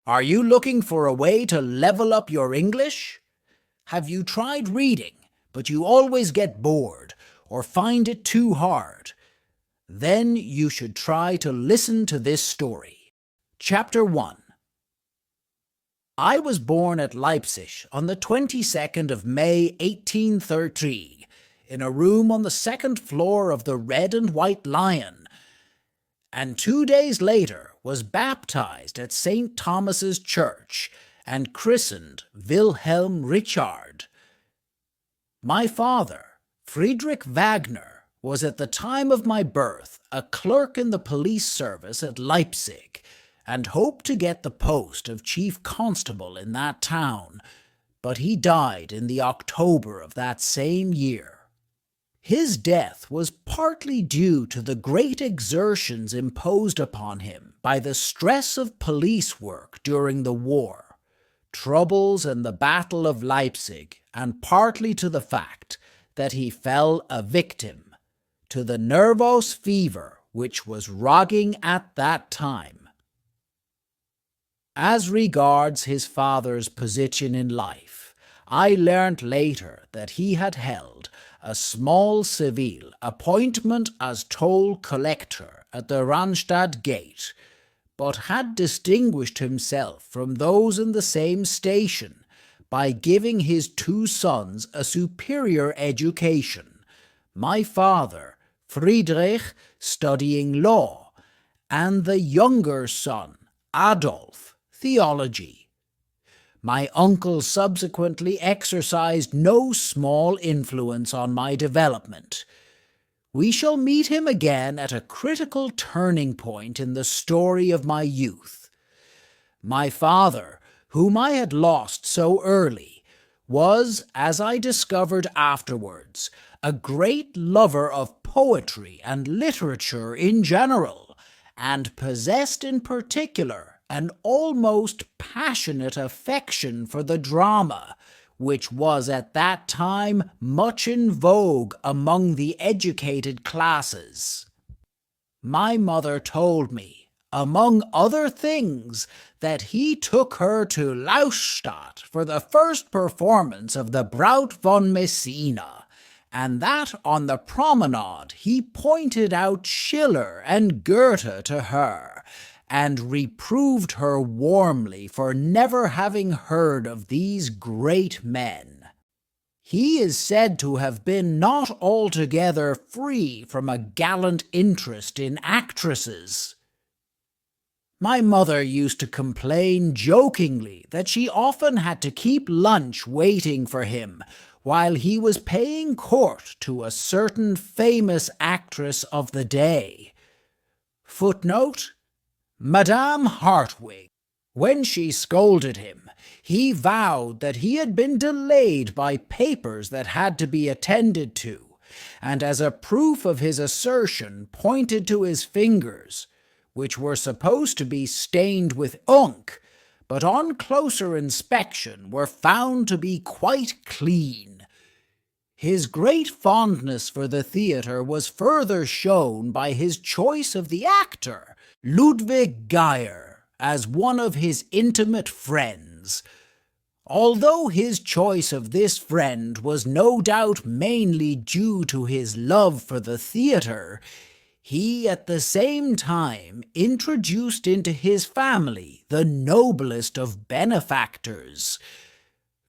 Are you looking for a way to level up your English? Have you tried reading, but you always get bored or find it too hard? Then you should try to listen to this story. Chapter 1. I was born at Leipzig on the 22nd of May 1813, in a room on the second floor of the Red and White Lion, and 2 days later was baptized at St. Thomas's Church and christened Wilhelm Richard. My father, Friedrich Wagner, was at the time of my birth a clerk in the police service at Leipzig, and hoped to get the post of chief constable in that town, but he died in the October of that same year. His death was partly due to the great exertions imposed upon him by the stress of police work during the war, troubles and the Battle of Leipzig, and partly to the fact that he fell a victim to the nervous fever which was raging at that time. As regards his father's position in life, I learnt later that he had held a small civil appointment as toll collector at the Randstadt gate, but had distinguished himself from those in the same station by giving his 2 sons a superior education, my father, Friedrich, studying law, and the younger son, Adolf, theology. My uncle subsequently exercised no small influence on my development. We shall meet him again at a critical turning point in the story of my youth. My father, whom I had lost so early, was, as I discovered afterwards, a great lover of poetry and literature in general, and possessed in particular an almost passionate affection for the drama, which was at that time much in vogue among the educated classes. My mother told me, among other things, that he took her to Laustadt for the first performance of the Braut von Messina, and that on the promenade he pointed out Schiller and Goethe to her, and reproved her warmly for never having heard of these great men. He is said to have been not altogether free from a gallant interest in actresses. My mother used to complain jokingly that she often had to keep lunch waiting for him while he was paying court to a certain famous actress of the day. Footnote: Madame Hartwig. When she scolded him, he vowed that he had been delayed by papers that had to be attended to, and as a proof of his assertion pointed to his fingers, which were supposed to be stained with ink, but on closer inspection were found to be quite clean. His great fondness for the theatre was further shown by his choice of the actor, Ludwig Geyer, as one of his intimate friends. Although his choice of this friend was no doubt mainly due to his love for the theatre, he at the same time introduced into his family the noblest of benefactors.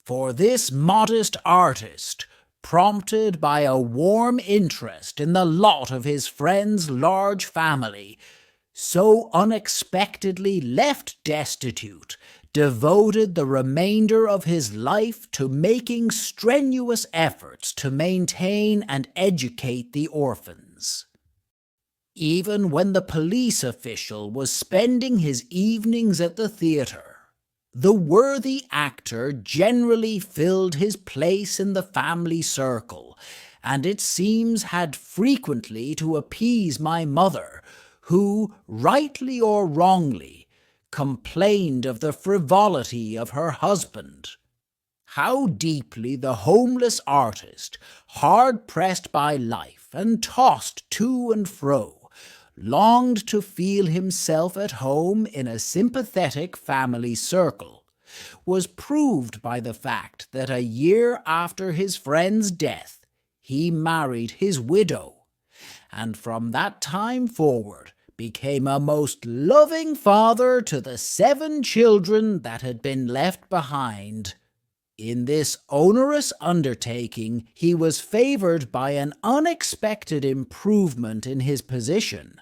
For this modest artist, prompted by a warm interest in the lot of his friend's large family, so unexpectedly left destitute, devoted the remainder of his life to making strenuous efforts to maintain and educate the orphans. Even when the police official was spending his evenings at the theatre, the worthy actor generally filled his place in the family circle, and it seems had frequently to appease my mother, who, rightly or wrongly, complained of the frivolity of her husband. How deeply the homeless artist, hard-pressed by life and tossed to and fro, longed to feel himself at home in a sympathetic family circle, was proved by the fact that a year after his friend's death, he married his widow, and from that time forward became a most loving father to the 7 children that had been left behind. In this onerous undertaking, he was favored by an unexpected improvement in his position,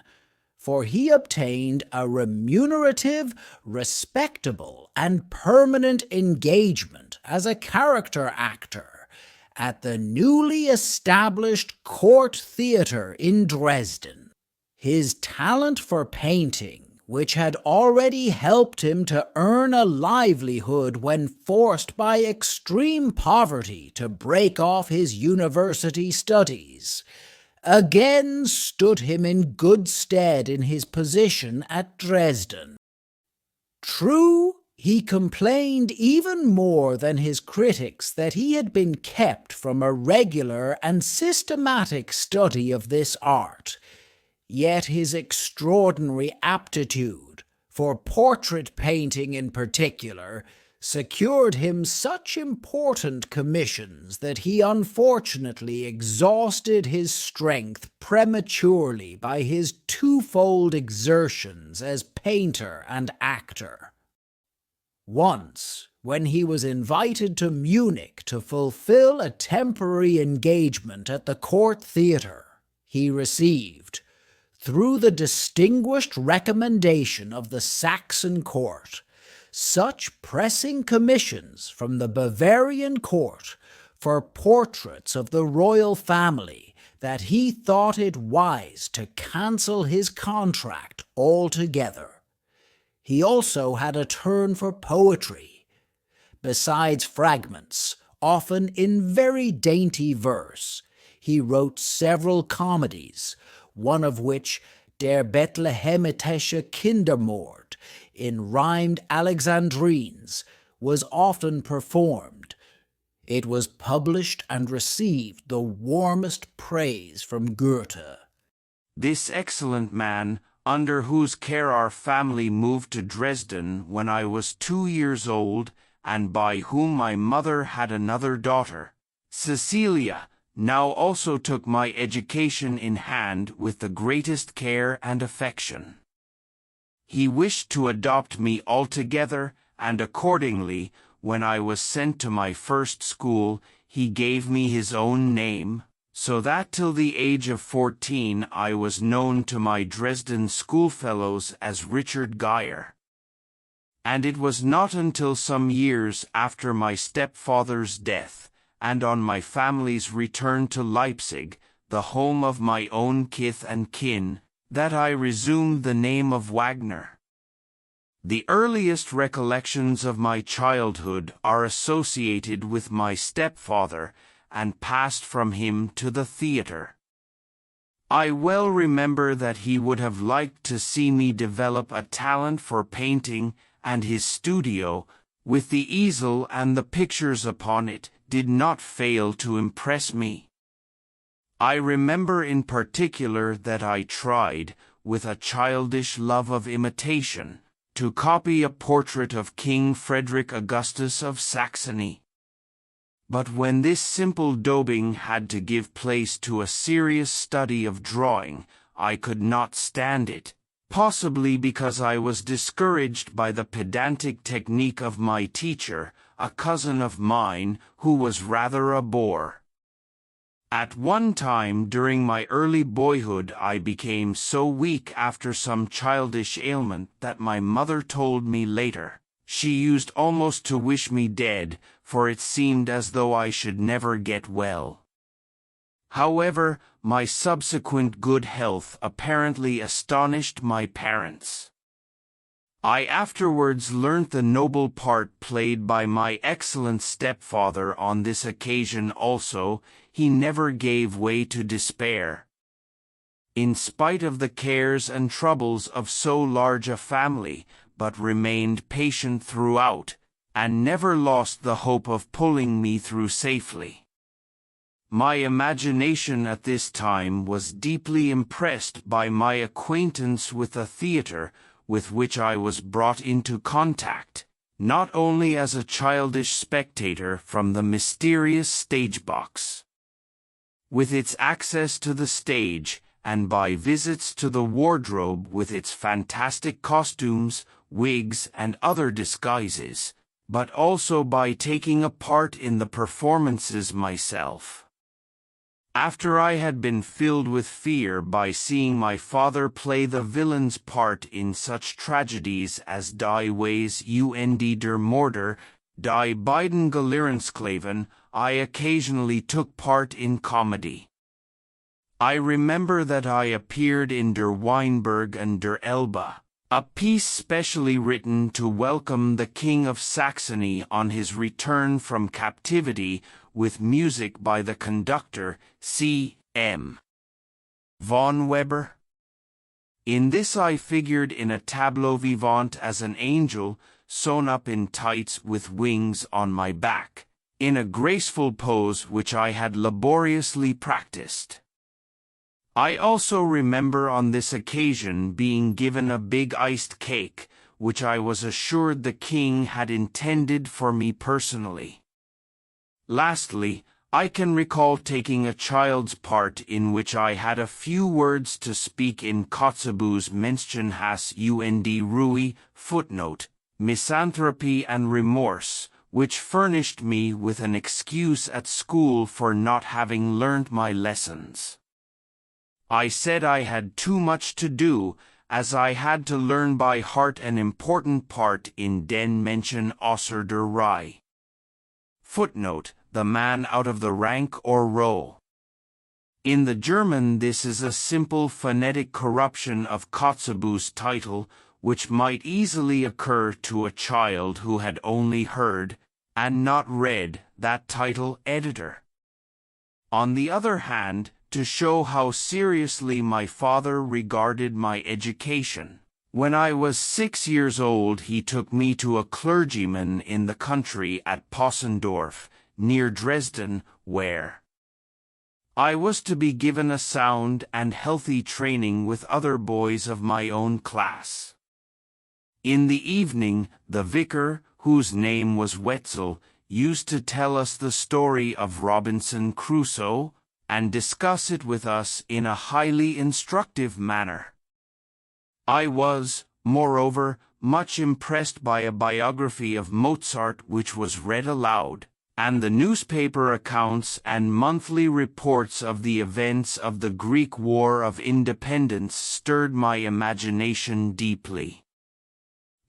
for he obtained a remunerative, respectable, and permanent engagement as a character actor at the newly established Court Theatre in Dresden. His talent for painting, which had already helped him to earn a livelihood when forced by extreme poverty to break off his university studies, again stood him in good stead in his position at Dresden. True, he complained even more than his critics that he had been kept from a regular and systematic study of this art, yet his extraordinary aptitude, for portrait painting in particular, secured him such important commissions that he unfortunately exhausted his strength prematurely by his twofold exertions as painter and actor. Once, when he was invited to Munich to fulfill a temporary engagement at the Court Theatre, he received, through the distinguished recommendation of the Saxon court, such pressing commissions from the Bavarian court for portraits of the royal family that he thought it wise to cancel his contract altogether. He also had a turn for poetry. Besides fragments, often in very dainty verse, he wrote several comedies, one of which, Der Bethlehemitische Kindermord, in rhymed Alexandrines, was often performed. It was published and received the warmest praise from Goethe. This excellent man, under whose care our family moved to Dresden when I was 2 years old, and by whom my mother had another daughter, Cecilia, now also took my education in hand with the greatest care and affection. He wished to adopt me altogether, and accordingly, when I was sent to my first school, he gave me his own name, so that till the age of 14 I was known to my Dresden schoolfellows as Richard Geyer. And it was not until some years after my stepfather's death, and on my family's return to Leipzig, the home of my own kith and kin, that I resumed the name of Wagner. The earliest recollections of my childhood are associated with my stepfather, and passed from him to the theatre. I well remember that he would have liked to see me develop a talent for painting, and his studio, with the easel and the pictures upon it, did not fail to impress me. I remember in particular that I tried, with a childish love of imitation, to copy a portrait of King Frederick Augustus of Saxony. But when this simple daubing had to give place to a serious study of drawing, I could not stand it, possibly because I was discouraged by the pedantic technique of my teacher, a cousin of mine, who was rather a bore. At one time during my early boyhood I became so weak after some childish ailment that my mother told me later, she used almost to wish me dead, for it seemed as though I should never get well. However, my subsequent good health apparently astonished my parents. I afterwards learnt the noble part played by my excellent stepfather on this occasion also. He never gave way to despair. In spite of the cares and troubles of so large a family, but remained patient throughout, and never lost the hope of pulling me through safely. My imagination at this time was deeply impressed by my acquaintance with the theatre with which I was brought into contact, not only as a childish spectator from the mysterious stage box. With its access to the stage, and by visits to the wardrobe with its fantastic costumes, wigs, and other disguises, but also by taking a part in the performances myself. After I had been filled with fear by seeing my father play the villain's part in such tragedies as Die Wees und der Mörder, Die beiden Gelehrensklaven, I occasionally took part in comedy. I remember that I appeared in Der Weinberg and Der Elbe, a piece specially written to welcome the King of Saxony on his return from captivity, with music by the conductor C.M. von Weber. In this I figured in a tableau vivant as an angel, sewn up in tights with wings on my back, in a graceful pose which I had laboriously practiced. I also remember on this occasion being given a big iced cake, which I was assured the king had intended for me personally. Lastly, I can recall taking a child's part in which I had a few words to speak in Kotzebue's Menschenhass und Ruhe, footnote, misanthropy and remorse, which furnished me with an excuse at school for not having learnt my lessons. I said I had too much to do, as I had to learn by heart an important part in Den Menschen außer der Reihe. Footnote, the man out of the rank or row. In the German this is a simple phonetic corruption of Kotzebue's title, which might easily occur to a child who had only heard, and not read, that title editor. On the other hand, to show how seriously my father regarded my education, when I was 6 years old he took me to a clergyman in the country at Possendorf, near Dresden, where I was to be given a sound and healthy training with other boys of my own class. In the evening, the vicar, whose name was Wetzel, used to tell us the story of Robinson Crusoe, and discuss it with us in a highly instructive manner. I was, moreover, much impressed by a biography of Mozart which was read aloud, and the newspaper accounts and monthly reports of the events of the Greek War of Independence stirred my imagination deeply.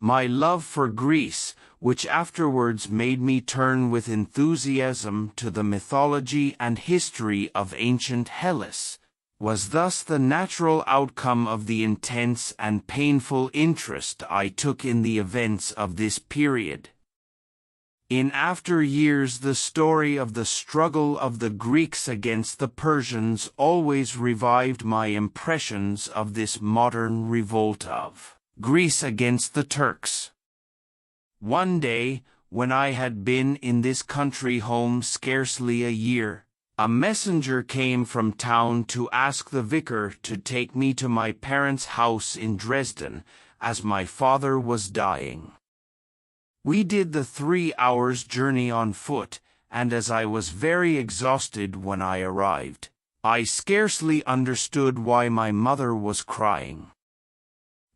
My love for Greece, which afterwards made me turn with enthusiasm to the mythology and history of ancient Hellas, was thus the natural outcome of the intense and painful interest I took in the events of this period. In after years the story of the struggle of the Greeks against the Persians always revived my impressions of this modern revolt of Greece against the Turks. One day, when I had been in this country home scarcely a year, a messenger came from town to ask the vicar to take me to my parents' house in Dresden, as my father was dying. We did the 3 hours' journey on foot, and as I was very exhausted when I arrived, I scarcely understood why my mother was crying.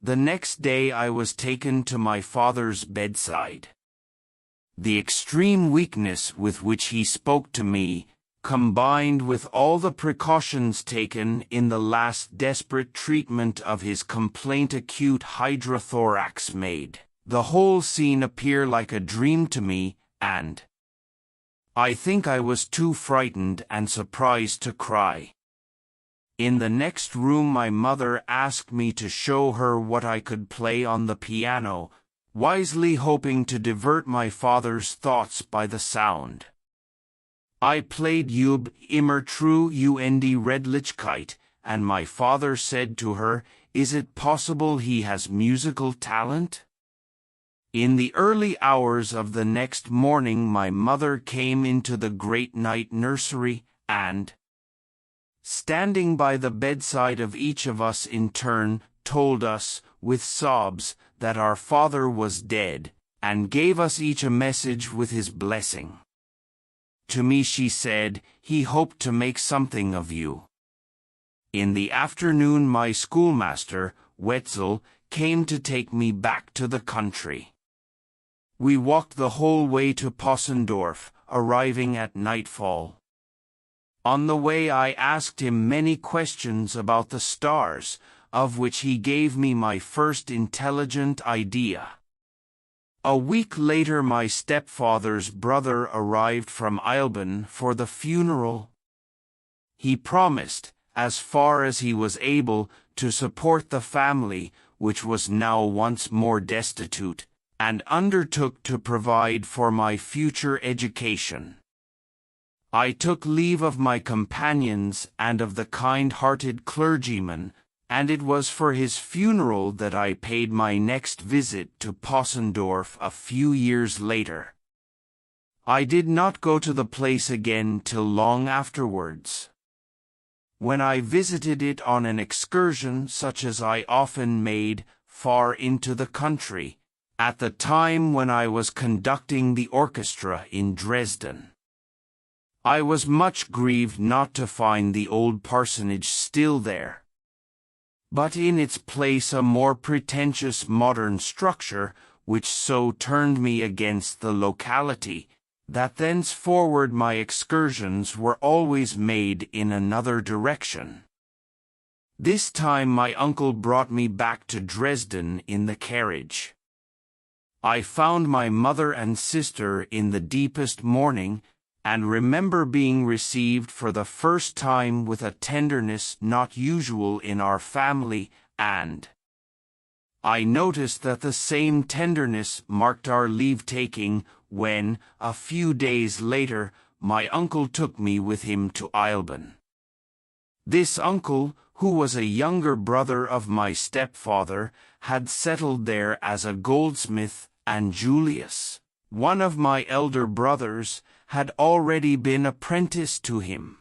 The next day I was taken to my father's bedside. The extreme weakness with which he spoke to me, combined with all the precautions taken in the last desperate treatment of his complaint acute hydrothorax, made the whole scene appear like a dream to me, and I think I was too frightened and surprised to cry. In the next room my mother asked me to show her what I could play on the piano, wisely hoping to divert my father's thoughts by the sound. I played Ub immer true und Redlichkeit, and my father said to her, "Is it possible he has musical talent?" In the early hours of the next morning my mother came into the great night nursery, and, standing by the bedside of each of us in turn, told us, with sobs, that our father was dead, and gave us each a message with his blessing. To me she said, he hoped to make something of you. In the afternoon my schoolmaster, Wetzel, came to take me back to the country. We walked the whole way to Possendorf, arriving at nightfall. On the way I asked him many questions about the stars, of which he gave me my first intelligent idea. A week later my stepfather's brother arrived from Eisleben for the funeral. He promised, as far as he was able, to support the family, which was now once more destitute, and undertook to provide for my future education. I took leave of my companions and of the kind-hearted clergyman, and it was for his funeral that I paid my next visit to Possendorf a few years later. I did not go to the place again till long afterwards. When I visited it on an excursion such as I often made, far into the country, at the time when I was conducting the orchestra in Dresden, I was much grieved not to find the old parsonage still there, but in its place a more pretentious modern structure, which so turned me against the locality, that thenceforward my excursions were always made in another direction. This time my uncle brought me back to Dresden in the carriage. I found my mother and sister in the deepest mourning, and remember being received for the first time with a tenderness not usual in our family, and I noticed that the same tenderness marked our leave-taking when, a few days later, my uncle took me with him to Eisleben. This uncle, who was a younger brother of my stepfather, had settled there as a goldsmith, and Julius, one of my elder brothers, had already been apprenticed to him.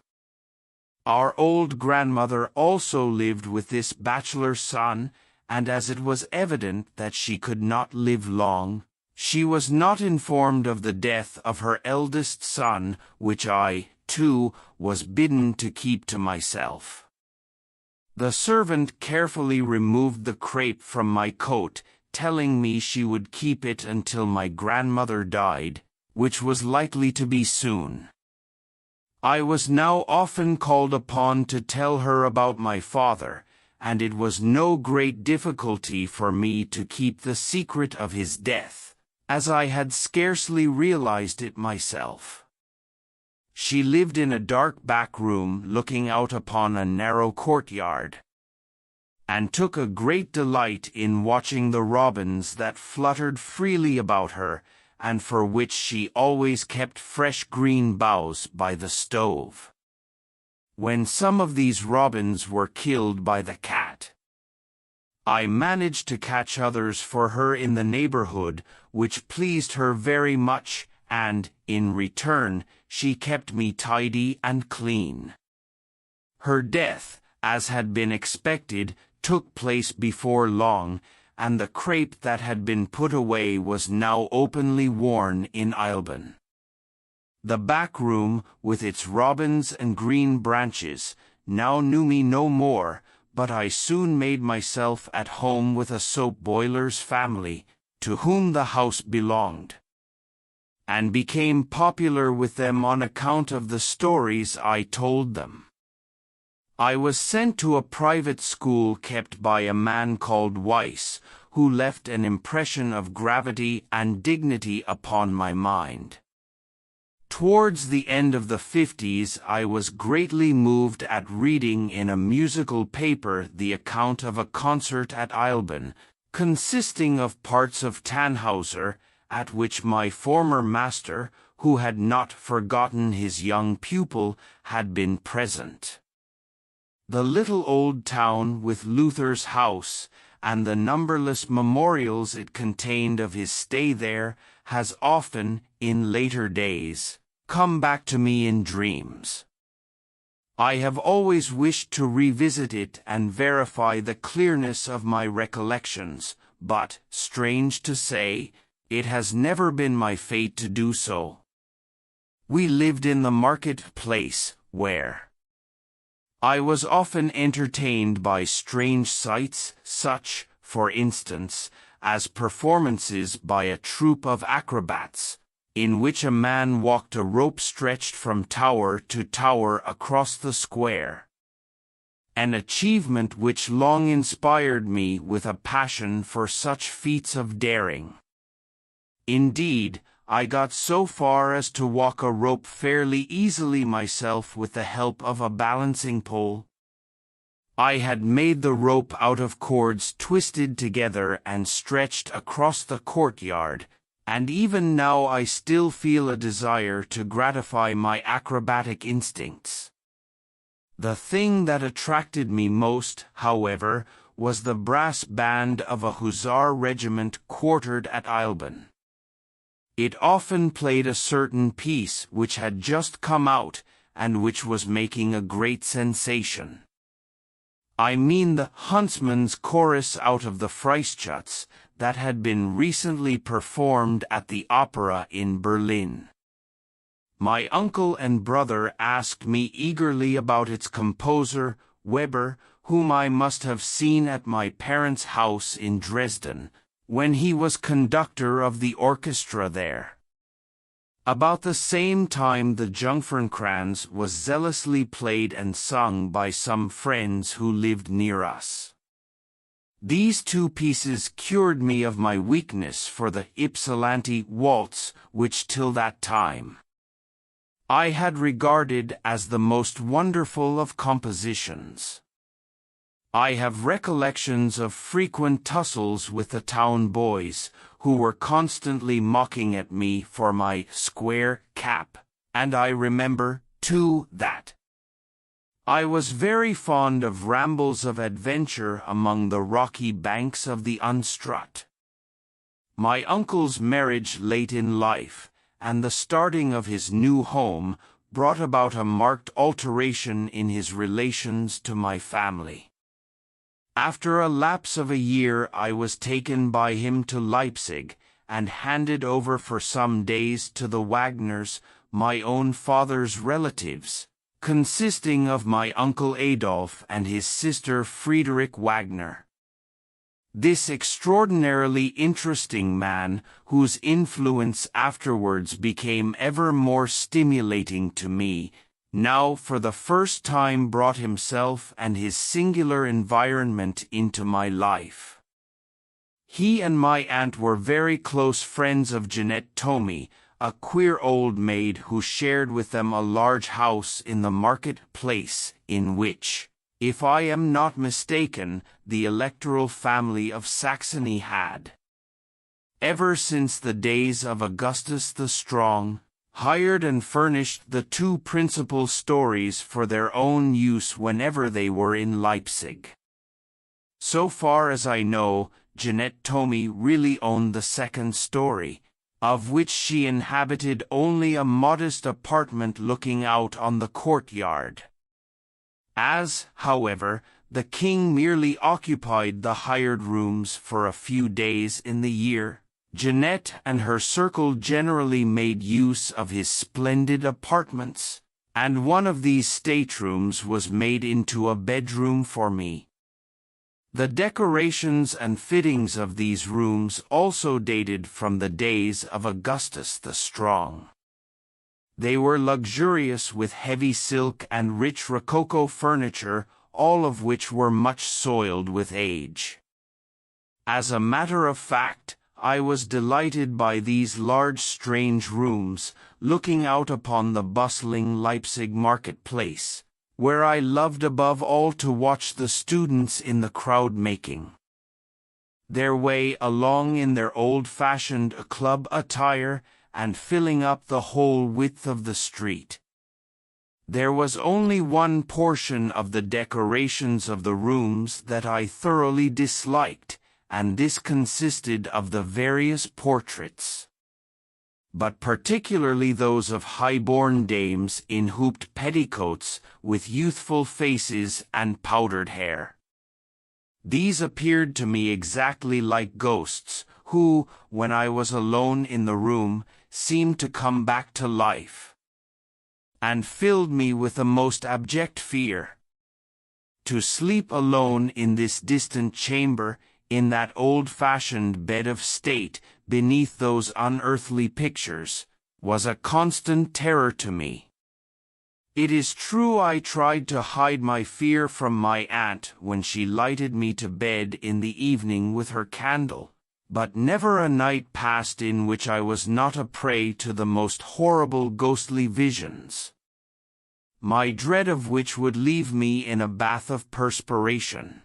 Our old grandmother also lived with this bachelor son, and as it was evident that she could not live long, she was not informed of the death of her eldest son, which I, too, was bidden to keep to myself. The servant carefully removed the crape from my coat, telling me she would keep it until my grandmother died, which was likely to be soon. I was now often called upon to tell her about my father, and it was no great difficulty for me to keep the secret of his death, as I had scarcely realized it myself. She lived in a dark back room looking out upon a narrow courtyard, and took a great delight in watching the robins that fluttered freely about her, and for which she always kept fresh green boughs by the stove. When some of these robins were killed by the cat, I managed to catch others for her in the neighborhood, which pleased her very much, and, in return, she kept me tidy and clean. Her death, as had been expected, took place before long, and the crape that had been put away was now openly worn in Eisleben. The back room, with its robins and green branches, now knew me no more, but I soon made myself at home with a soap boiler's family, to whom the house belonged, and became popular with them on account of the stories I told them. I was sent to a private school kept by a man called Weiss, who left an impression of gravity and dignity upon my mind. Towards the end of the 50s I was greatly moved at reading in a musical paper the account of a concert at Eisleben, consisting of parts of Tannhauser, at which my former master, who had not forgotten his young pupil, had been present. The little old town with Luther's house, and the numberless memorials it contained of his stay there, has often, in later days, come back to me in dreams. I have always wished to revisit it and verify the clearness of my recollections, but, strange to say, it has never been my fate to do so. We lived in the market-place, where I was often entertained by strange sights, such, for instance, as performances by a troupe of acrobats, in which a man walked a rope stretched from tower to tower across the square. An achievement which long inspired me with a passion for such feats of daring. Indeed, I got so far as to walk a rope fairly easily myself with the help of a balancing pole. I had made the rope out of cords twisted together and stretched across the courtyard, and even now I still feel a desire to gratify my acrobatic instincts. The thing that attracted me most, however, was the brass band of a hussar regiment quartered at Eisleben. It often played a certain piece which had just come out, and which was making a great sensation. I mean the huntsman's chorus out of the Freischütz that had been recently performed at the opera in Berlin. My uncle and brother asked me eagerly about its composer, Weber, whom I must have seen at my parents' house in Dresden, when he was conductor of the orchestra there. About the same time the Jungfernkranz was zealously played and sung by some friends who lived near us. These two pieces cured me of my weakness for the Ypsilanti waltz, which till that time I had regarded as the most wonderful of compositions. I have recollections of frequent tussles with the town boys, who were constantly mocking at me for my square cap, and I remember, too, that I was very fond of rambles of adventure among the rocky banks of the Unstrut. My uncle's marriage late in life, and the starting of his new home, brought about a marked alteration in his relations to my family. After a lapse of a year I was taken by him to Leipzig, and handed over for some days to the Wagners, my own father's relatives, consisting of my uncle Adolf and his sister Friedrich Wagner. This extraordinarily interesting man, whose influence afterwards became ever more stimulating to me, now for the first time brought himself and his singular environment into my life. He and my aunt were very close friends of Jeanette Tomey, a queer old maid who shared with them a large house in the market-place, in which, if I am not mistaken, the electoral family of Saxony had, ever since the days of Augustus the Strong, hired and furnished the two principal stories for their own use whenever they were in Leipzig. So far as I know, Jeanette Tomey really owned the second story, of which she inhabited only a modest apartment looking out on the courtyard. As, however, the king merely occupied the hired rooms for a few days in the year, Jeanette and her circle generally made use of his splendid apartments, and one of these staterooms was made into a bedroom for me. The decorations and fittings of these rooms also dated from the days of Augustus the Strong. They were luxurious with heavy silk and rich rococo furniture, all of which were much soiled with age. As a matter of fact, I was delighted by these large strange rooms, looking out upon the bustling Leipzig marketplace, where I loved above all to watch the students in the crowd making their way along in their old-fashioned club attire and filling up the whole width of the street. There was only one portion of the decorations of the rooms that I thoroughly disliked, and this consisted of the various portraits but particularly those of high-born dames in hooped petticoats with youthful faces and powdered hair. These appeared to me exactly like ghosts, who, when I was alone in the room, seemed to come back to life, and filled me with the most abject fear. To sleep alone in this distant chamber, in that old-fashioned bed of state, beneath those unearthly pictures, was a constant terror to me. It is true I tried to hide my fear from my aunt when she lighted me to bed in the evening with her candle, but never a night passed in which I was not a prey to the most horrible ghostly visions, my dread of which would leave me in a bath of perspiration.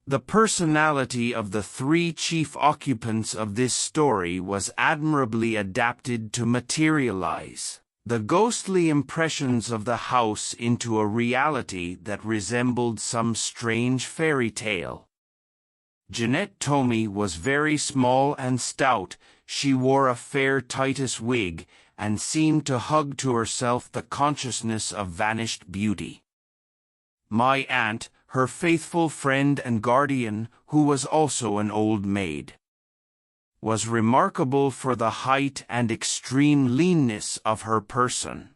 The personality of the three chief occupants of this story was admirably adapted to materialize the ghostly impressions of the house into a reality that resembled some strange fairy tale. Jeanette Tomey was very small and stout. She wore a fair Titus wig, and seemed to hug to herself the consciousness of vanished beauty. My aunt, her faithful friend and guardian, who was also an old maid, was remarkable for the height and extreme leanness of her person.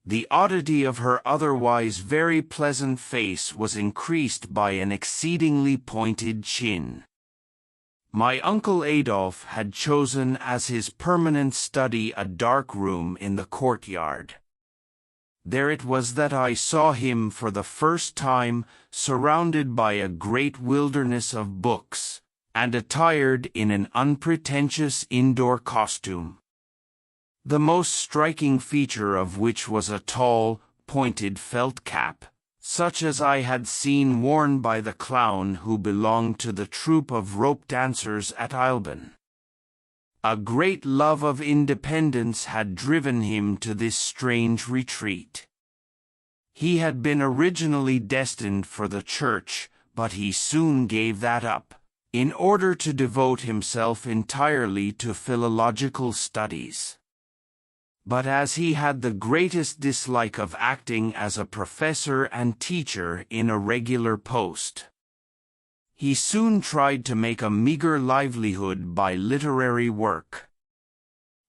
The oddity of her otherwise very pleasant face was increased by an exceedingly pointed chin. My uncle Adolf had chosen as his permanent study a dark room in the courtyard. There it was that I saw him for the first time, surrounded by a great wilderness of books, and attired in an unpretentious indoor costume, the most striking feature of which was a tall, pointed felt cap, such as I had seen worn by the clown who belonged to the troupe of rope dancers at Eisleben. A great love of independence had driven him to this strange retreat. He had been originally destined for the church, but he soon gave that up, in order to devote himself entirely to philological studies. But as he had the greatest dislike of acting as a professor and teacher in a regular post, he soon tried to make a meager livelihood by literary work.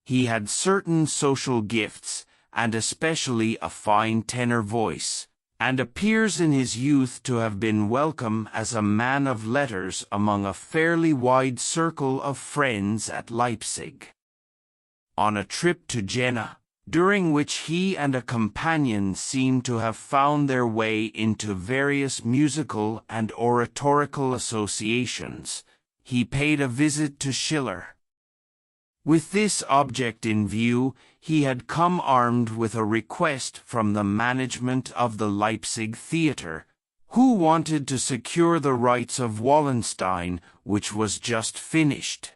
He had certain social gifts, and especially a fine tenor voice, and appears in his youth to have been welcome as a man of letters among a fairly wide circle of friends at Leipzig. On a trip to Jena, during which he and a companion seem to have found their way into various musical and oratorical associations, he paid a visit to Schiller. With this object in view, he had come armed with a request from the management of the Leipzig theatre, who wanted to secure the rights of Wallenstein, which was just finished.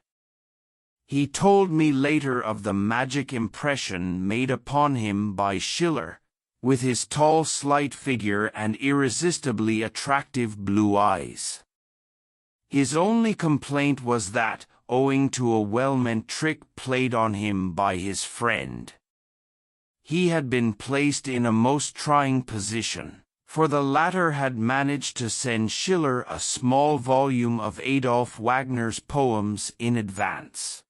He told me later of the magic impression made upon him by Schiller, with his tall, slight figure and irresistibly attractive blue eyes. His only complaint was that, owing to a well-meant trick played on him by his friend, he had been placed in a most trying position, for the latter had managed to send Schiller a small volume of Adolf Wagner's poems in advance.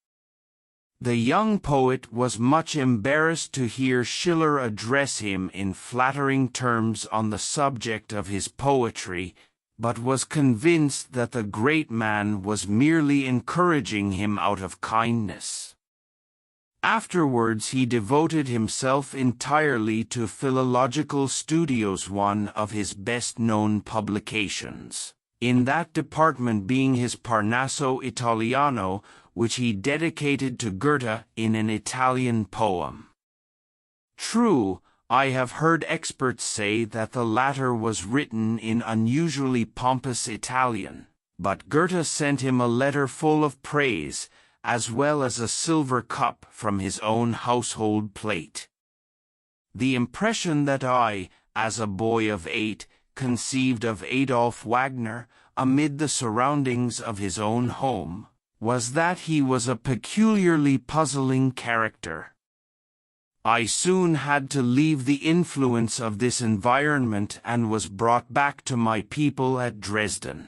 The young poet was much embarrassed to hear Schiller address him in flattering terms on the subject of his poetry, but was convinced that the great man was merely encouraging him out of kindness. Afterwards he devoted himself entirely to philological studios, one of his best-known publications, in that department being his Parnaso Italiano, which he dedicated to Goethe in an Italian poem. True, I have heard experts say that the latter was written in unusually pompous Italian, but Goethe sent him a letter full of praise, as well as a silver cup from his own household plate. The impression that I, as a boy of 8, conceived of Adolf Wagner, amid the surroundings of his own home, was that he was a peculiarly puzzling character. I soon had to leave the influence of this environment and was brought back to my people at Dresden.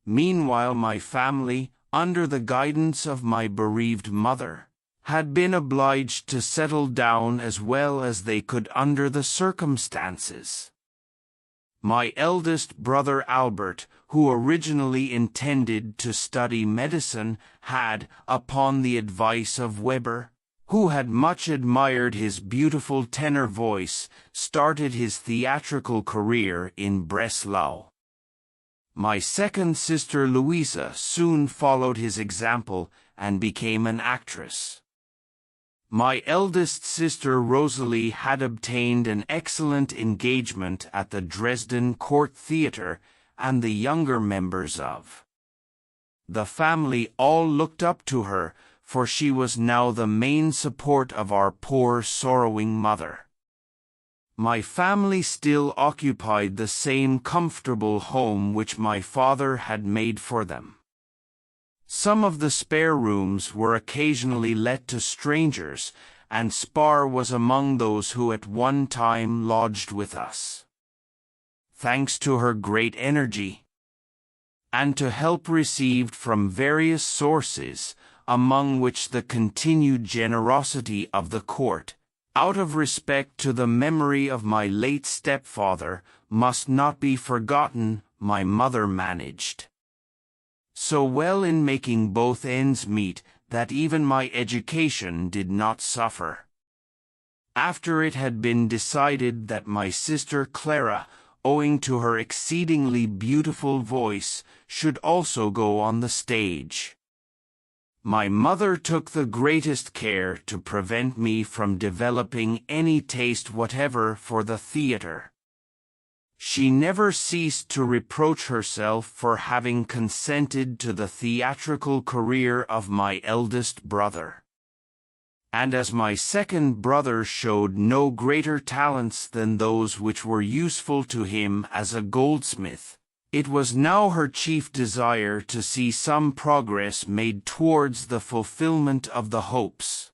Meanwhile, my family, under the guidance of my bereaved mother, had been obliged to settle down as well as they could under the circumstances. My eldest brother Albert, who originally intended to study medicine, had, upon the advice of Weber, who had much admired his beautiful tenor voice, started his theatrical career in Breslau. My second sister Louisa soon followed his example and became an actress. My eldest sister Rosalie had obtained an excellent engagement at the Dresden Court Theatre, and the younger members of the family all looked up to her, for she was now the main support of our poor sorrowing mother. My family still occupied the same comfortable home which my father had made for them. Some of the spare rooms were occasionally let to strangers, and Spar was among those who at one time lodged with us. Thanks to her great energy, and to help received from various sources, among which the continued generosity of the court, out of respect to the memory of my late stepfather, must not be forgotten, my mother managed so well in making both ends meet that even my education did not suffer. After it had been decided that my sister Clara, owing to her exceedingly beautiful voice, should also go on the stage, my mother took the greatest care to prevent me from developing any taste whatever for the theatre. She never ceased to reproach herself for having consented to the theatrical career of my eldest brother. And as my second brother showed no greater talents than those which were useful to him as a goldsmith, it was now her chief desire to see some progress made towards the fulfillment of the hopes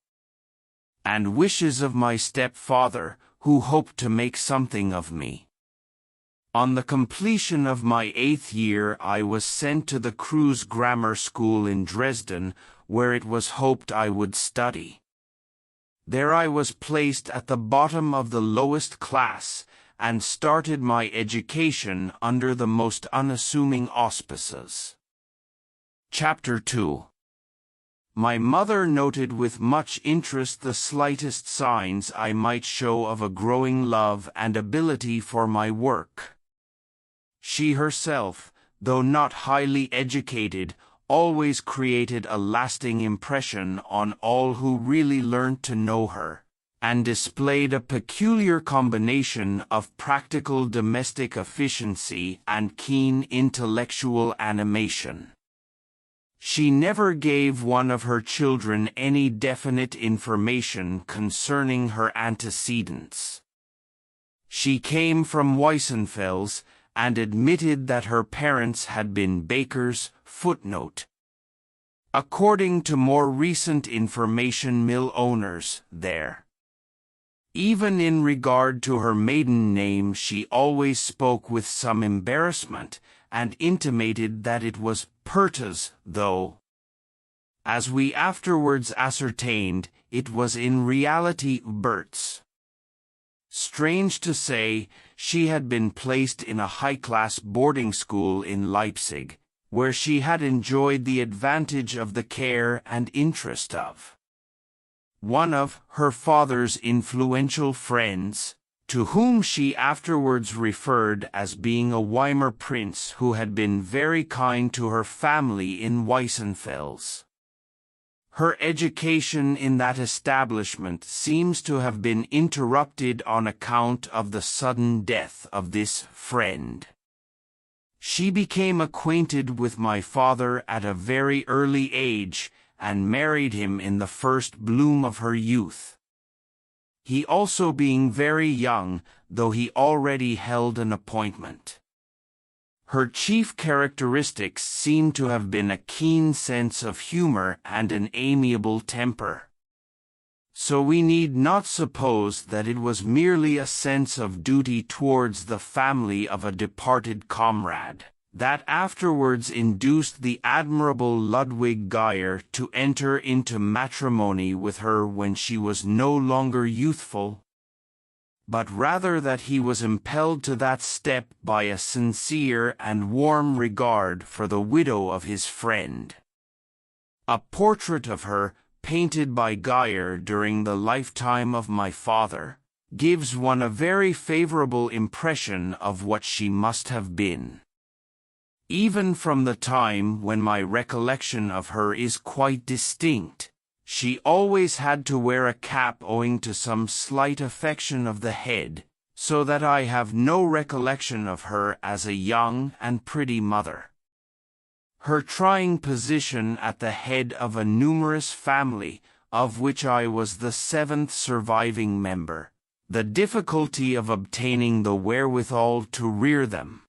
and wishes of my stepfather, who hoped to make something of me. On the completion of my 8th year, I was sent to the Kreuz Grammar School in Dresden, where it was hoped I would study. There I was placed at the bottom of the lowest class, and started my education under the most unassuming auspices. Chapter 2. My mother noted with much interest the slightest signs I might show of a growing love and ability for my work. She herself, though not highly educated, always created a lasting impression on all who really learned to know her, and displayed a peculiar combination of practical domestic efficiency and keen intellectual animation. She never gave one of her children any definite information concerning her antecedents. She came from Weissenfels, and admitted that her parents had been bakers. According to more recent information, mill owners there. Even in regard to her maiden name, she always spoke with some embarrassment, and intimated that it was Pertas, though, as we afterwards ascertained, it was in reality Bert's. Strange to say, she had been placed in a high-class boarding school in Leipzig, where she had enjoyed the advantage of the care and interest of one of her father's influential friends, to whom she afterwards referred as being a Weimar prince who had been very kind to her family in Weissenfels. Her education in that establishment seems to have been interrupted on account of the sudden death of this friend. She became acquainted with my father at a very early age, and married him in the first bloom of her youth. He also being very young, though he already held an appointment. Her chief characteristics seem to have been a keen sense of humor and an amiable temper. So we need not suppose that it was merely a sense of duty towards the family of a departed comrade that afterwards induced the admirable Ludwig Geyer to enter into matrimony with her when she was no longer youthful, but rather that he was impelled to that step by a sincere and warm regard for the widow of his friend. A portrait of her, painted by Geyer during the lifetime of my father, gives one a very favorable impression of what she must have been. Even from the time when my recollection of her is quite distinct, she always had to wear a cap owing to some slight affection of the head, so that I have no recollection of her as a young and pretty mother. Her trying position at the head of a numerous family, of which I was the 7th surviving member, the difficulty of obtaining the wherewithal to rear them,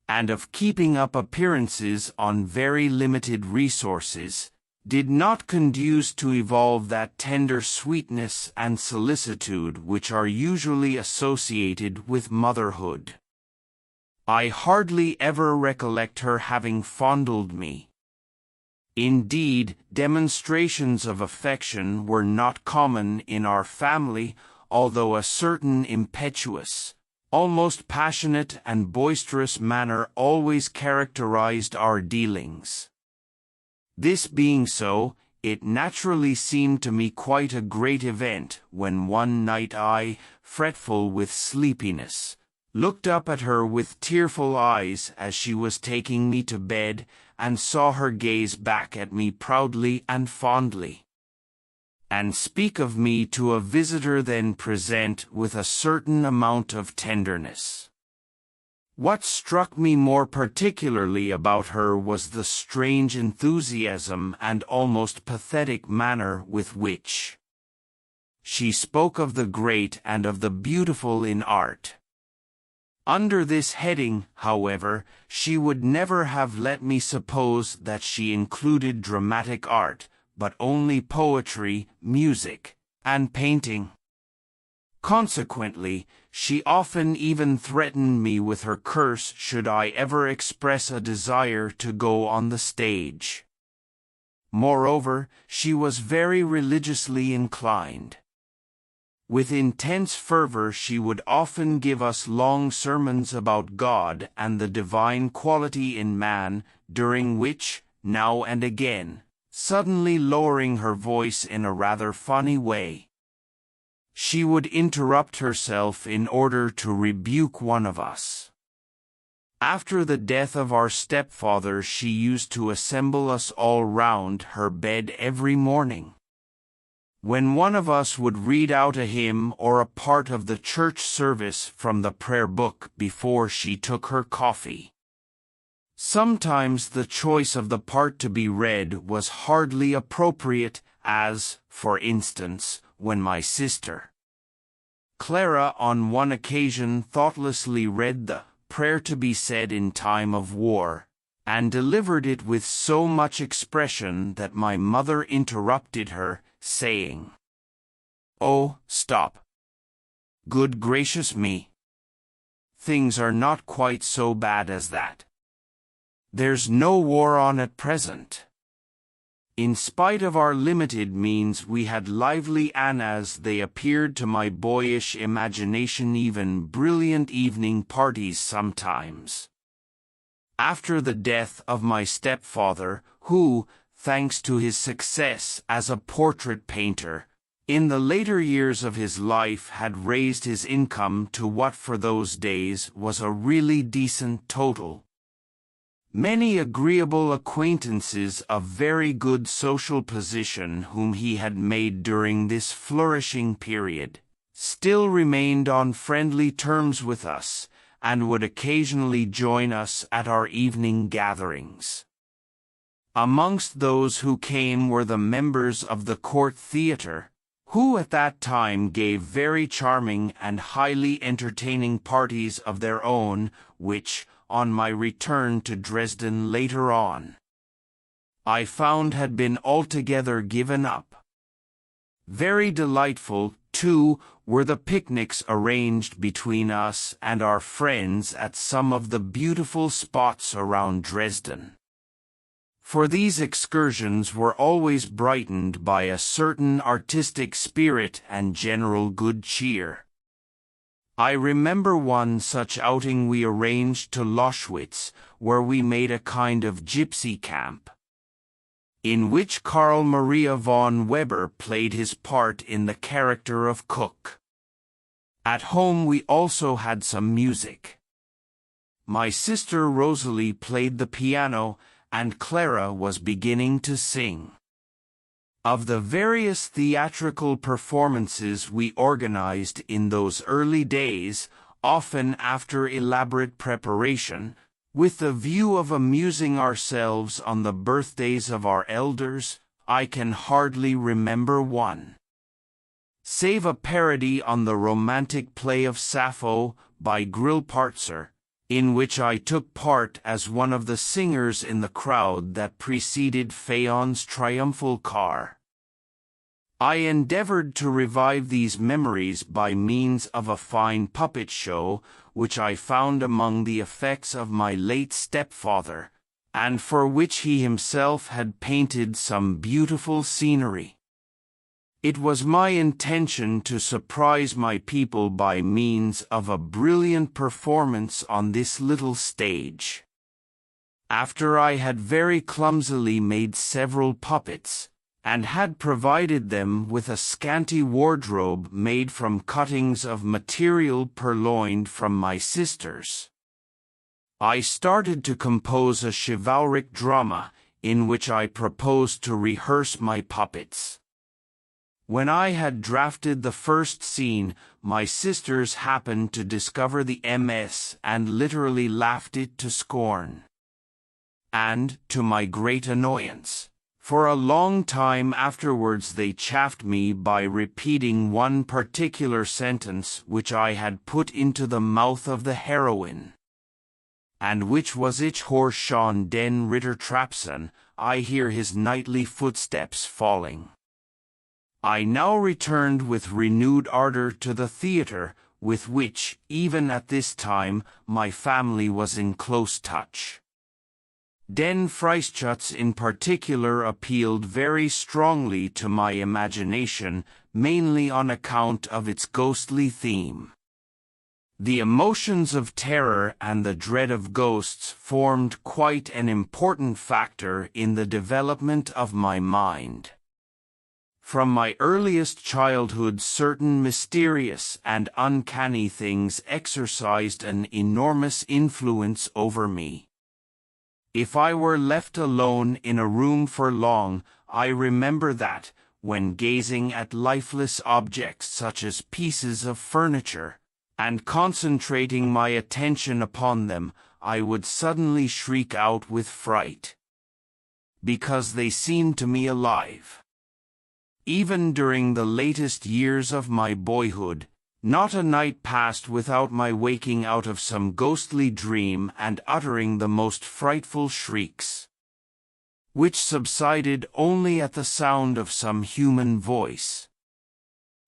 and of keeping up appearances on very limited resources, did not conduce to evolve that tender sweetness and solicitude which are usually associated with motherhood. I hardly ever recollect her having fondled me. Indeed, demonstrations of affection were not common in our family, although a certain impetuous, almost passionate and boisterous manner always characterized our dealings. This being so, it naturally seemed to me quite a great event when one night I, fretful with sleepiness, looked up at her with tearful eyes as she was taking me to bed, and saw her gaze back at me proudly and fondly, and speak of me to a visitor then present with a certain amount of tenderness. What struck me more particularly about her was the strange enthusiasm and almost pathetic manner with which she spoke of the great and of the beautiful in art. Under this heading, however, she would never have let me suppose that she included dramatic art, but only poetry, music, and painting. Consequently, she often even threatened me with her curse should I ever express a desire to go on the stage. Moreover, she was very religiously inclined. With intense fervor she would often give us long sermons about God and the divine quality in man, during which, now and again, suddenly lowering her voice in a rather funny way, she would interrupt herself in order to rebuke one of us. After the death of our stepfather, she used to assemble us all round her bed every morning, when one of us would read out a hymn or a part of the church service from the prayer book before she took her coffee. Sometimes the choice of the part to be read was hardly appropriate, as, for instance, when my sister Clara on one occasion thoughtlessly read the prayer to be said in time of war, and delivered it with so much expression that my mother interrupted her, saying, "Oh, stop. Good gracious me. Things are not quite so bad as that. There's no war on at present." In spite of our limited means, we had lively and, as they appeared to my boyish imagination, even brilliant evening parties sometimes. After the death of my stepfather, who, thanks to his success as a portrait painter, in the later years of his life had raised his income to what for those days was a really decent total, many agreeable acquaintances of very good social position whom he had made during this flourishing period still remained on friendly terms with us, and would occasionally join us at our evening gatherings. Amongst those who came were the members of the court theatre, who at that time gave very charming and highly entertaining parties of their own, which, on my return to Dresden later on, I found had been altogether given up. Very delightful, too, were the picnics arranged between us and our friends at some of the beautiful spots around Dresden. For these excursions were always brightened by a certain artistic spirit and general good cheer. I remember one such outing we arranged to Loschwitz, where we made a kind of gypsy camp, in which Karl Maria von Weber played his part in the character of cook. At home we also had some music. My sister Rosalie played the piano, and Clara was beginning to sing. Of the various theatrical performances we organized in those early days, often after elaborate preparation, with the view of amusing ourselves on the birthdays of our elders, I can hardly remember one, save a parody on the romantic play of Sappho by Grillparzer, in which I took part as one of the singers in the crowd that preceded Phaon's triumphal car. I endeavored to revive these memories by means of a fine puppet show, which I found among the effects of my late stepfather, and for which he himself had painted some beautiful scenery. It was my intention to surprise my people by means of a brilliant performance on this little stage. After I had very clumsily made several puppets, and had provided them with a scanty wardrobe made from cuttings of material purloined from my sisters, I started to compose a chivalric drama, in which I proposed to rehearse my puppets. When I had drafted the first scene, my sisters happened to discover the MS and literally laughed it to scorn. And, to my great annoyance, for a long time afterwards they chaffed me by repeating one particular sentence which I had put into the mouth of the heroine, and which was Ich höre schon den Ritter Trapsen, I hear his nightly footsteps falling. I now returned with renewed ardor to the theatre, with which, even at this time, my family was in close touch. Den Freischutz in particular appealed very strongly to my imagination, mainly on account of its ghostly theme. The emotions of terror and the dread of ghosts formed quite an important factor in the development of my mind. From my earliest childhood, certain mysterious and uncanny things exercised an enormous influence over me. If I were left alone in a room for long, I remember that, when gazing at lifeless objects such as pieces of furniture, and concentrating my attention upon them, I would suddenly shriek out with fright, because they seemed to me alive. Even during the latest years of my boyhood, not a night passed without my waking out of some ghostly dream and uttering the most frightful shrieks, which subsided only at the sound of some human voice.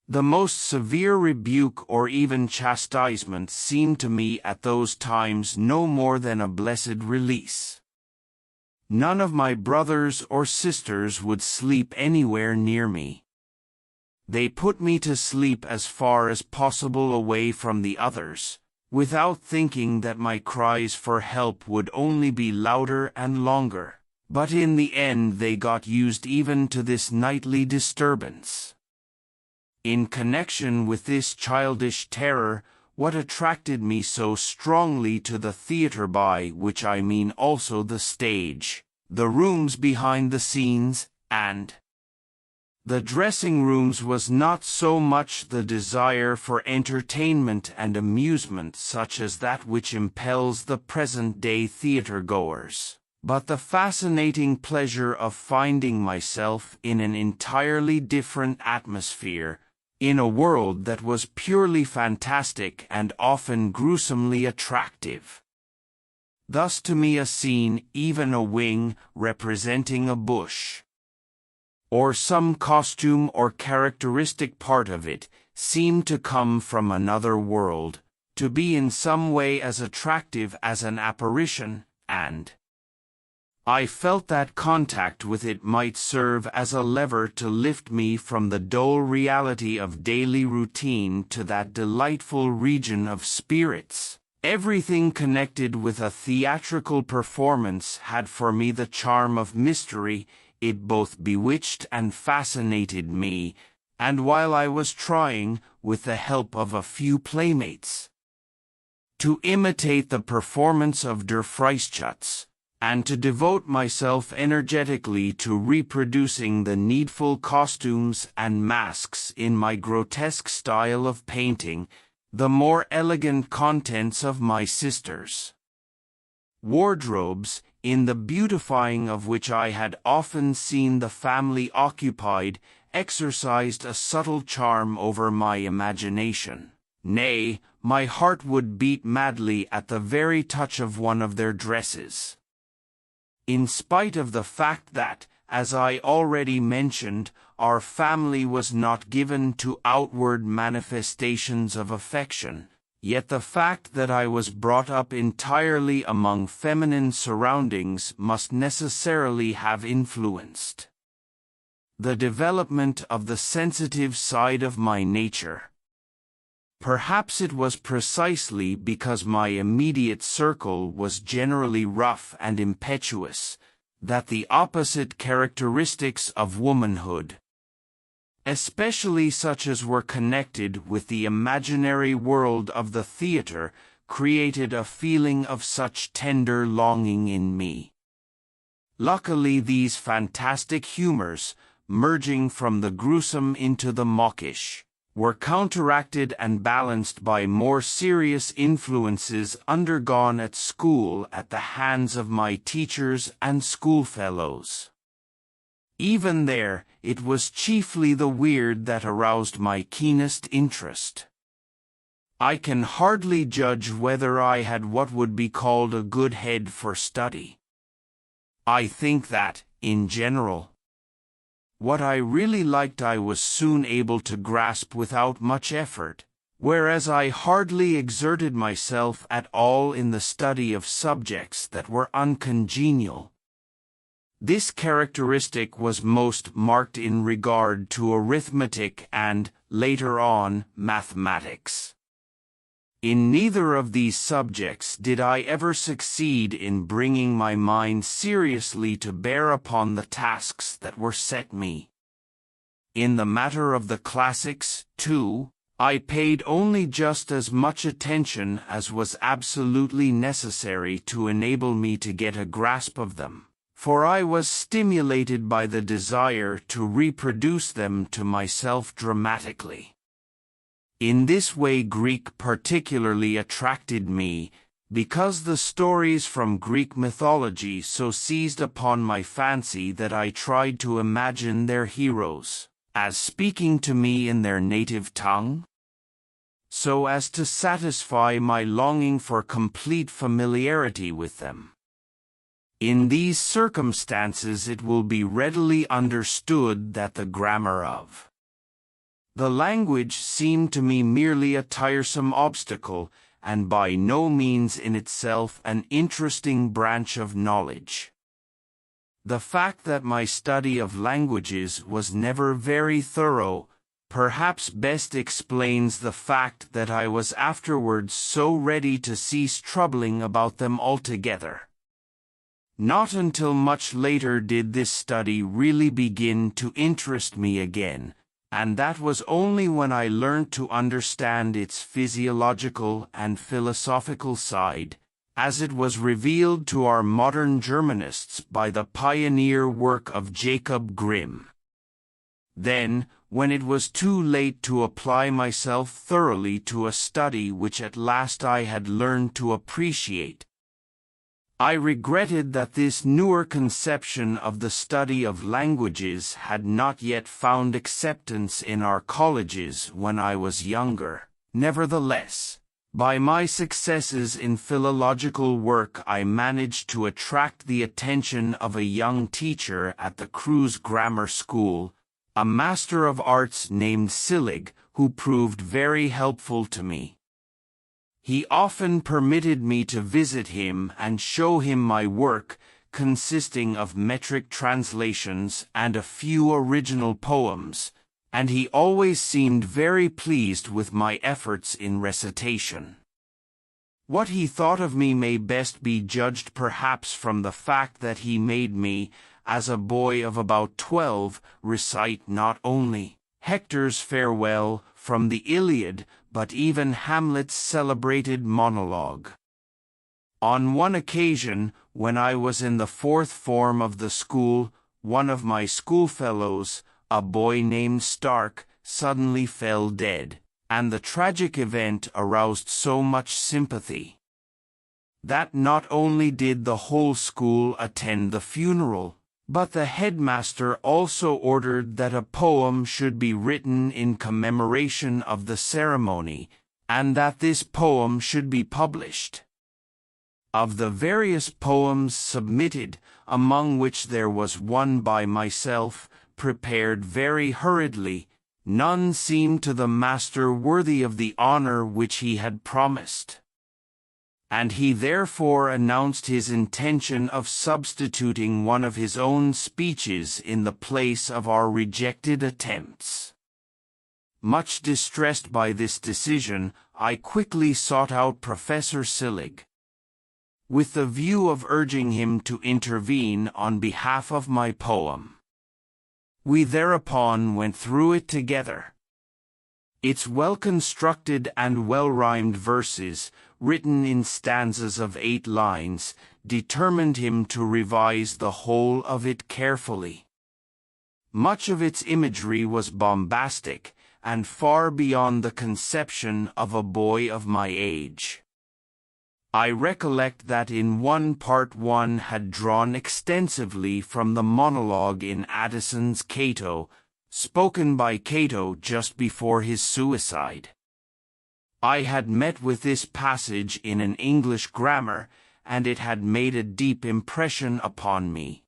The most severe rebuke or even chastisement seemed to me at those times no more than a blessed release. None of my brothers or sisters would sleep anywhere near me. They put me to sleep as far as possible away from the others, without thinking that my cries for help would only be louder and longer, but in the end they got used even to this nightly disturbance. In connection with this childish terror, what attracted me so strongly to the theatre, by which I mean also the stage, the rooms behind the scenes, and the dressing rooms, was not so much the desire for entertainment and amusement such as that which impels the present-day theatre-goers, but the fascinating pleasure of finding myself in an entirely different atmosphere, in a world that was purely fantastic and often gruesomely attractive. Thus to me a scene, even a wing, representing a bush, or some costume or characteristic part of it, seemed to come from another world, to be in some way as attractive as an apparition, and I felt that contact with it might serve as a lever to lift me from the dull reality of daily routine to that delightful region of spirits. Everything connected with a theatrical performance had for me the charm of mystery. It both bewitched and fascinated me, and while I was trying, with the help of a few playmates, to imitate the performance of Der Freischütz, and to devote myself energetically to reproducing the needful costumes and masks in my grotesque style of painting, the more elegant contents of my sister's wardrobes, in the beautifying of which I had often seen the family occupied, exercised a subtle charm over my imagination. Nay, my heart would beat madly at the very touch of one of their dresses. In spite of the fact that, as I already mentioned, our family was not given to outward manifestations of affection, yet the fact that I was brought up entirely among feminine surroundings must necessarily have influenced the development of the sensitive side of my nature. Perhaps it was precisely because my immediate circle was generally rough and impetuous, that the opposite characteristics of womanhood, especially such as were connected with the imaginary world of the theater, created a feeling of such tender longing in me. Luckily, these fantastic humors, merging from the gruesome into the mawkish, were counteracted and balanced by more serious influences undergone at school at the hands of my teachers and schoolfellows. Even there, it was chiefly the weird that aroused my keenest interest. I can hardly judge whether I had what would be called a good head for study. I think that, in general, what I really liked I was soon able to grasp without much effort, whereas I hardly exerted myself at all in the study of subjects that were uncongenial. This characteristic was most marked in regard to arithmetic and, later on, mathematics. In neither of these subjects did I ever succeed in bringing my mind seriously to bear upon the tasks that were set me. In the matter of the classics, too, I paid only just as much attention as was absolutely necessary to enable me to get a grasp of them, for I was stimulated by the desire to reproduce them to myself dramatically. In this way Greek particularly attracted me, because the stories from Greek mythology so seized upon my fancy that I tried to imagine their heroes as speaking to me in their native tongue, so as to satisfy my longing for complete familiarity with them. In these circumstances it will be readily understood that the grammar of the language seemed to me merely a tiresome obstacle, and by no means in itself an interesting branch of knowledge. The fact that my study of languages was never very thorough, perhaps best explains the fact that I was afterwards so ready to cease troubling about them altogether. Not until much later did this study really begin to interest me again, and that was only when I learned to understand its physiological and philosophical side, as it was revealed to our modern Germanists by the pioneer work of Jacob Grimm. Then, when it was too late to apply myself thoroughly to a study which at last I had learned to appreciate, I regretted that this newer conception of the study of languages had not yet found acceptance in our colleges when I was younger. Nevertheless, By my successes in philological work, I managed to attract the attention of a young teacher at the Crews Grammar School, a Master of Arts named Sillig, who proved very helpful to me. He often permitted me to visit him and show him my work, consisting of metric translations and a few original poems, and he always seemed very pleased with my efforts in recitation. What he thought of me may best be judged perhaps from the fact that he made me, as a boy of about 12, recite not only Hector's farewell from the Iliad, but even Hamlet's celebrated monologue. On one occasion, when I was in the 4th form of the school, one of my schoolfellows, a boy named Stark, suddenly fell dead, and the tragic event aroused so much sympathy that not only did the whole school attend the funeral, but the headmaster also ordered that a poem should be written in commemoration of the ceremony, and that this poem should be published. Of the various poems submitted, among which there was one by myself, prepared very hurriedly, none seemed to the master worthy of the honor which he had promised, and he therefore announced his intention of substituting one of his own speeches in the place of our rejected attempts. Much distressed by this decision, I quickly sought out Professor Sillig, with the view of urging him to intervene on behalf of my poem. We thereupon went through it together. Its well-constructed and well-rhymed verses, written in stanzas of 8 lines, determined him to revise the whole of it carefully. Much of its imagery was bombastic, and far beyond the conception of a boy of my age. I recollect that in one part one had drawn extensively from the monologue in Addison's Cato, spoken by Cato just before his suicide. I had met with this passage in an English grammar, and it had made a deep impression upon me.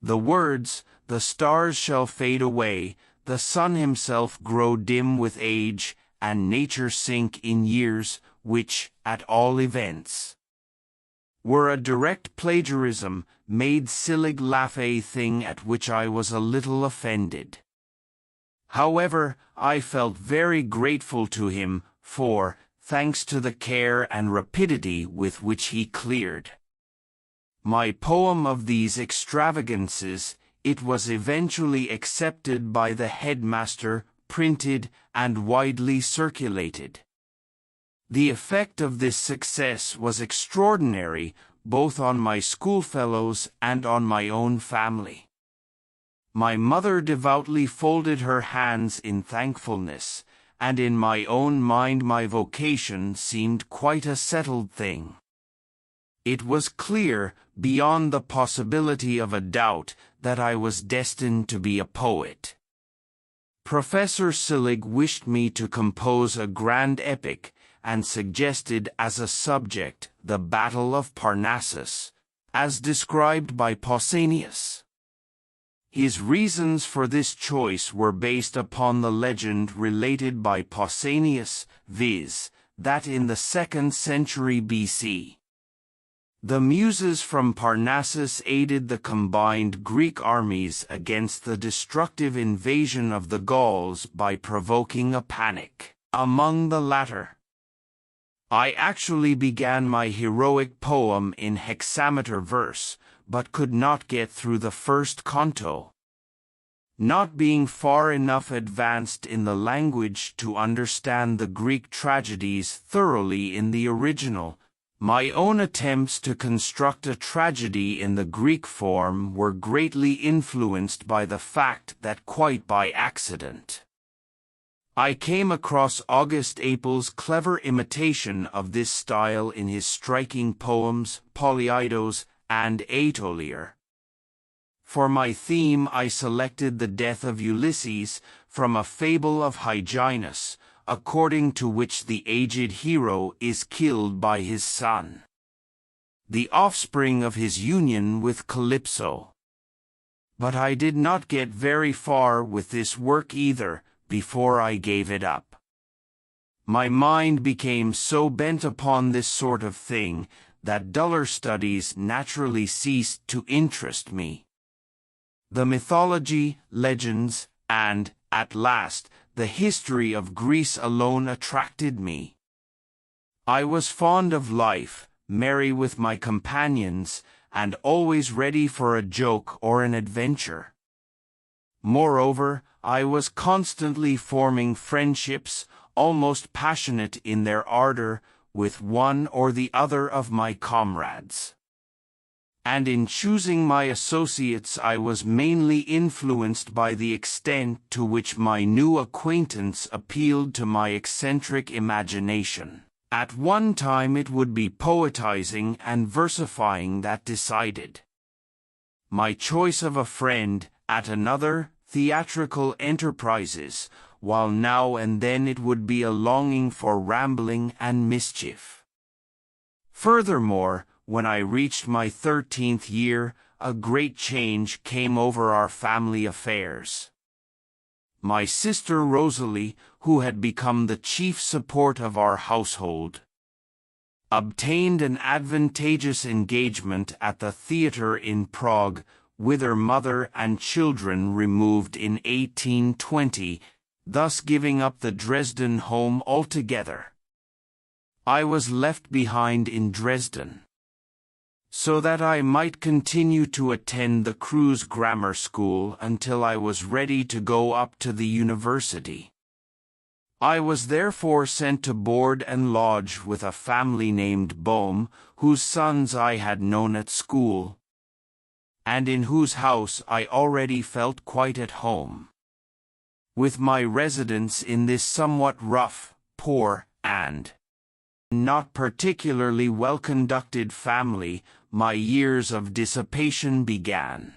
The words, "The stars shall fade away, the sun himself grow dim with age, and nature sink in years, which, at all events," were a direct plagiarism, made Sillig laugh, a thing at which I was a little offended. However, I felt very grateful to him, for, thanks to the care and rapidity with which he cleared my poem of these extravagances, it was eventually accepted by the headmaster, printed, and widely circulated. The effect of this success was extraordinary, both on my schoolfellows and on my own family. My mother devoutly folded her hands in thankfulness, and in my own mind my vocation seemed quite a settled thing. It was clear, beyond the possibility of a doubt, that I was destined to be a poet. Professor Sillig wished me to compose a grand epic, and suggested as a subject the Battle of Parnassus, as described by Pausanias. His reasons for this choice were based upon the legend related by Pausanias, viz., that in the 2nd century BC, the Muses from Parnassus aided the combined Greek armies against the destructive invasion of the Gauls by provoking a panic among the latter. I actually began my heroic poem in hexameter verse, but could not get through the first canto. Not being far enough advanced in the language to understand the Greek tragedies thoroughly in the original, my own attempts to construct a tragedy in the Greek form were greatly influenced by the fact that quite by accident I came across August Apel's clever imitation of this style in his striking poems Polyeidos and Aetolier. For my theme I selected the death of Ulysses from a fable of Hyginus, according to which the aged hero is killed by his son, the offspring of his union with Calypso. But I did not get very far with this work either before I gave it up. My mind became so bent upon this sort of thing that duller studies naturally ceased to interest me. The mythology, legends, and, at last, the history of Greece alone attracted me. I was fond of life, merry with my companions, and always ready for a joke or an adventure. Moreover, I was constantly forming friendships, almost passionate in their ardor, with one or the other of my comrades. And in choosing my associates I was mainly influenced by the extent to which my new acquaintance appealed to my eccentric imagination. At one time it would be poetizing and versifying that decided my choice of a friend, at another, theatrical enterprises, while now and then it would be a longing for rambling and mischief. Furthermore, when I reached my 13th year, a great change came over our family affairs. My sister Rosalie, who had become the chief support of our household, obtained an advantageous engagement at the theatre in Prague, whither mother and children removed in 1820, thus giving up the Dresden home altogether. I was left behind in Dresden, so that I might continue to attend the Crew's grammar school until I was ready to go up to the university. I was therefore sent to board and lodge with a family named Bohm, whose sons I had known at school, and in whose house I already felt quite at home. With my residence in this somewhat rough, poor, and not particularly well-conducted family, my years of dissipation began.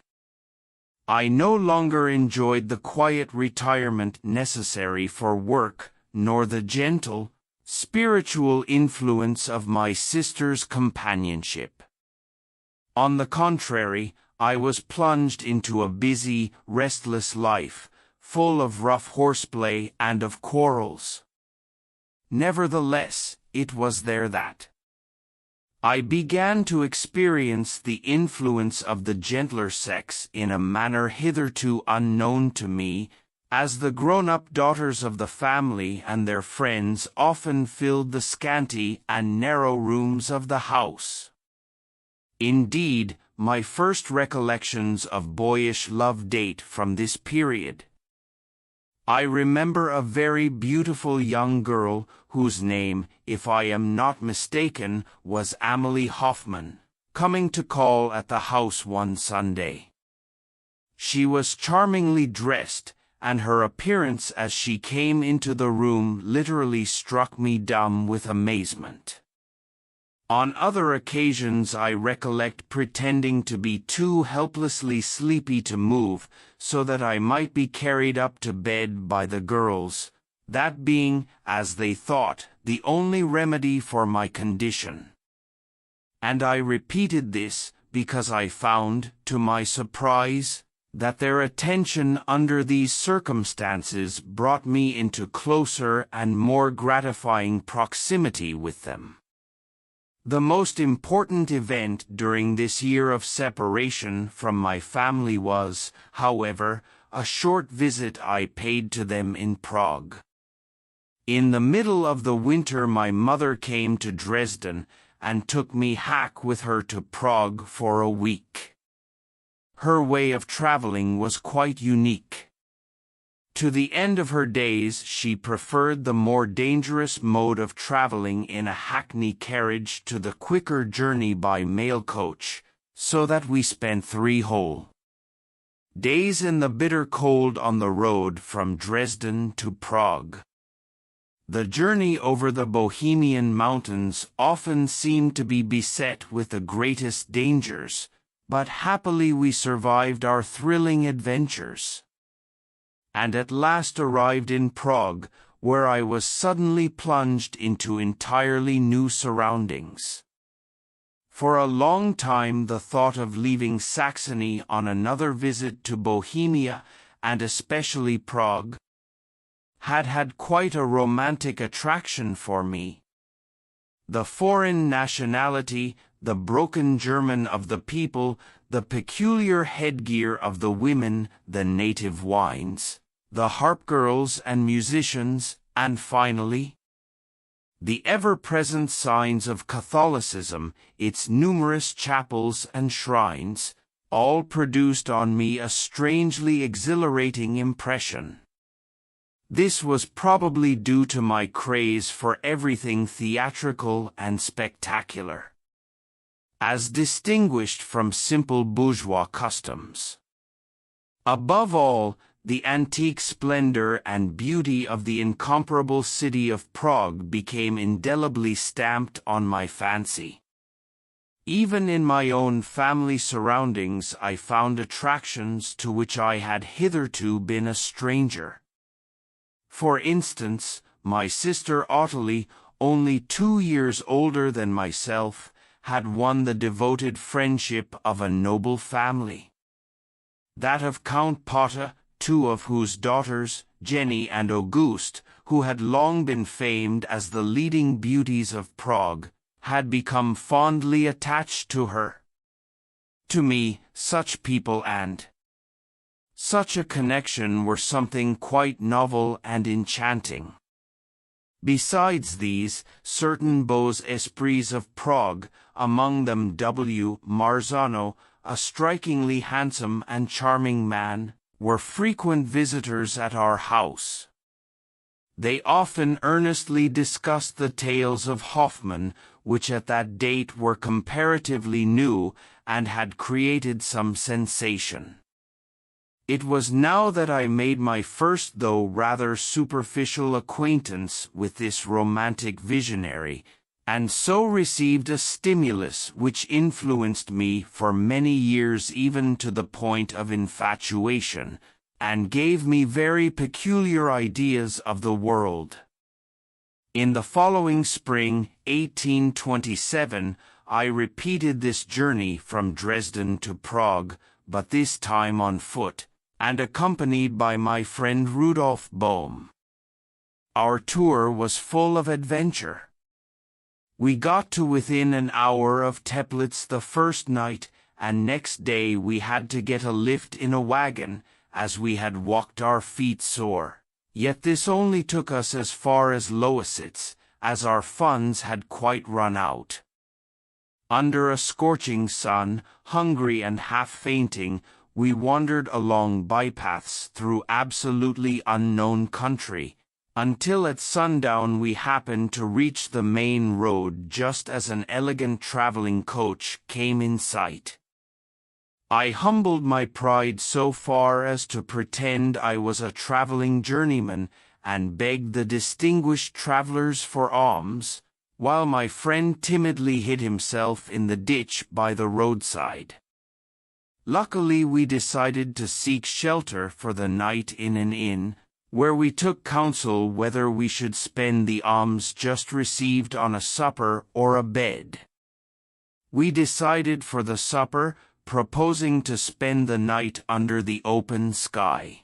I no longer enjoyed the quiet retirement necessary for work, nor the gentle, spiritual influence of my sister's companionship. On the contrary, I was plunged into a busy, restless life, full of rough horseplay and of quarrels. Nevertheless, it was there that I began to experience the influence of the gentler sex in a manner hitherto unknown to me, as the grown-up daughters of the family and their friends often filled the scanty and narrow rooms of the house. Indeed, my first recollections of boyish love date from this period. I remember a very beautiful young girl whose name, if I am not mistaken, was Amelie Hoffmann, coming to call at the house one Sunday. She was charmingly dressed, and her appearance as she came into the room literally struck me dumb with amazement. On other occasions I recollect pretending to be too helplessly sleepy to move, so that I might be carried up to bed by the girls, that being, as they thought, the only remedy for my condition. And I repeated this, because I found, to my surprise, that their attention under these circumstances brought me into closer and more gratifying proximity with them. The most important event during this year of separation from my family was, however, a short visit I paid to them in Prague. In the middle of the winter my mother came to Dresden and took me hack with her to Prague for a week. Her way of traveling was quite unique. To the end of her days she preferred the more dangerous mode of traveling in a hackney carriage to the quicker journey by mail coach, so that we spent 3 whole days in the bitter cold on the road from Dresden to Prague. The journey over the Bohemian mountains often seemed to be beset with the greatest dangers, but happily we survived our thrilling adventures, and at last arrived in Prague, where I was suddenly plunged into entirely new surroundings. For a long time the thought of leaving Saxony on another visit to Bohemia, and especially Prague, had quite a romantic attraction for me. The foreign nationality, the broken German of the people, the peculiar headgear of the women, the native wines, the harp girls and musicians, and finally, the ever-present signs of Catholicism, its numerous chapels and shrines, all produced on me a strangely exhilarating impression. This was probably due to my craze for everything theatrical and spectacular, as distinguished from simple bourgeois customs. Above all, the antique splendor and beauty of the incomparable city of Prague became indelibly stamped on my fancy. Even in my own family surroundings I found attractions to which I had hitherto been a stranger. For instance, my sister Ottilie, only 2 years older than myself, had won the devoted friendship of a noble family. That of Count Potter, 2 of whose daughters, Jenny and Auguste, who had long been famed as the leading beauties of Prague, had become fondly attached to her. To me, such people and such a connection were something quite novel and enchanting. Besides these, certain beaux esprits of Prague, among them W. Marzano, a strikingly handsome and charming man, were frequent visitors at our house. They often earnestly discussed the tales of Hoffmann, which at that date were comparatively new and had created some sensation. It was now that I made my first though rather superficial acquaintance with this romantic visionary, and so received a stimulus which influenced me for many years even to the point of infatuation, and gave me very peculiar ideas of the world. In the following spring, 1827, I repeated this journey from Dresden to Prague, but this time on foot, and accompanied by my friend Rudolf Bohm. Our tour was full of adventure. We got to within an hour of Teplitz the first night, and next day we had to get a lift in a wagon, as we had walked our feet sore. Yet this only took us as far as Loisitz, as our funds had quite run out. Under a scorching sun, hungry and half-fainting, we wandered along bypaths through absolutely unknown country, until at sundown we happened to reach the main road just as an elegant traveling coach came in sight. I humbled my pride so far as to pretend I was a traveling journeyman, and begged the distinguished travelers for alms, while my friend timidly hid himself in the ditch by the roadside. Luckily we decided to seek shelter for the night in an inn, where we took counsel whether we should spend the alms just received on a supper or a bed. We decided for the supper, proposing to spend the night under the open sky.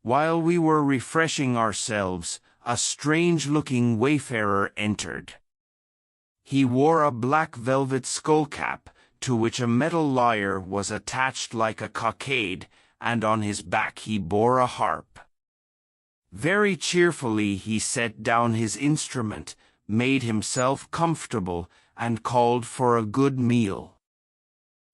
While we were refreshing ourselves, a strange-looking wayfarer entered. He wore a black velvet skullcap, to which a metal lyre was attached like a cockade, and on his back he bore a harp. Very cheerfully he set down his instrument, made himself comfortable, and called for a good meal.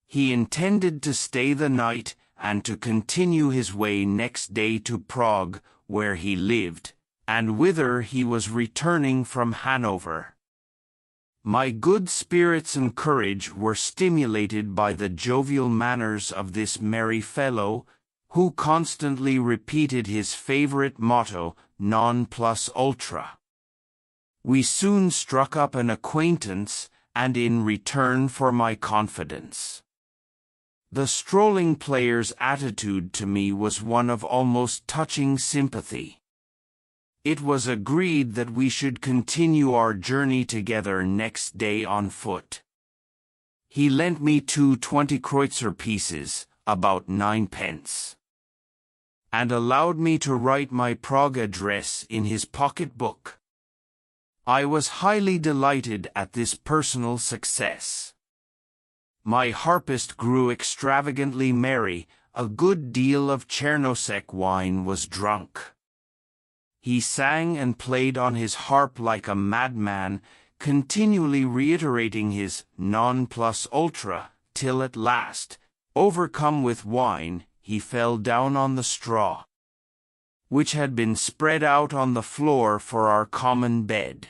He intended to stay the night, and to continue his way next day to Prague, where he lived, and whither he was returning from Hanover. My good spirits and courage were stimulated by the jovial manners of this merry fellow, who constantly repeated his favorite motto, non plus ultra. We soon struck up an acquaintance, and in return for my confidence, the strolling player's attitude to me was one of almost touching sympathy. It was agreed that we should continue our journey together next day on foot. He lent me 2 20-Kreutzer pieces, about 9 pence, and allowed me to write my Prague address in his pocket-book. I was highly delighted at this personal success. My harpist grew extravagantly merry, a good deal of Chernosek wine was drunk. He sang and played on his harp like a madman, continually reiterating his non plus ultra, till at last, overcome with wine, he fell down on the straw, which had been spread out on the floor for our common bed.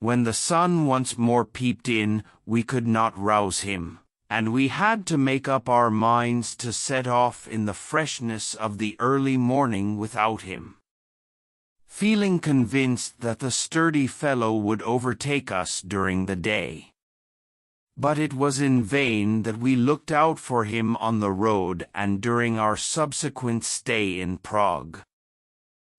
When the sun once more peeped in, we could not rouse him, and we had to make up our minds to set off in the freshness of the early morning without him, feeling convinced that the sturdy fellow would overtake us during the day. But it was in vain that we looked out for him on the road and during our subsequent stay in Prague.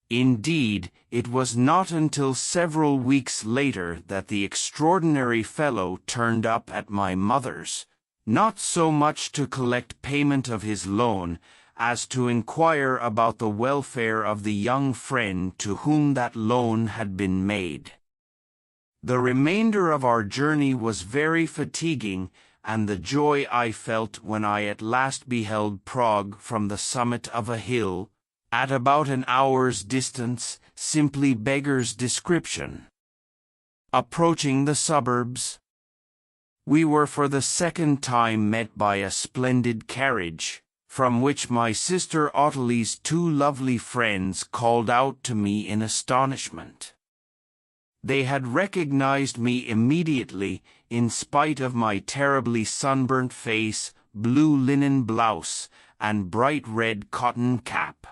Indeed, it was not until several weeks later that the extraordinary fellow turned up at my mother's, not so much to collect payment of his loan, as to inquire about the welfare of the young friend to whom that loan had been made. The remainder of our journey was very fatiguing, and the joy I felt when I at last beheld Prague from the summit of a hill, at about an hour's distance, simply beggars description. Approaching the suburbs, we were for the second time met by a splendid carriage, from which my sister Ottilie's 2 lovely friends called out to me in astonishment. They had recognized me immediately, in spite of my terribly sunburnt face, blue linen blouse, and bright red cotton cap.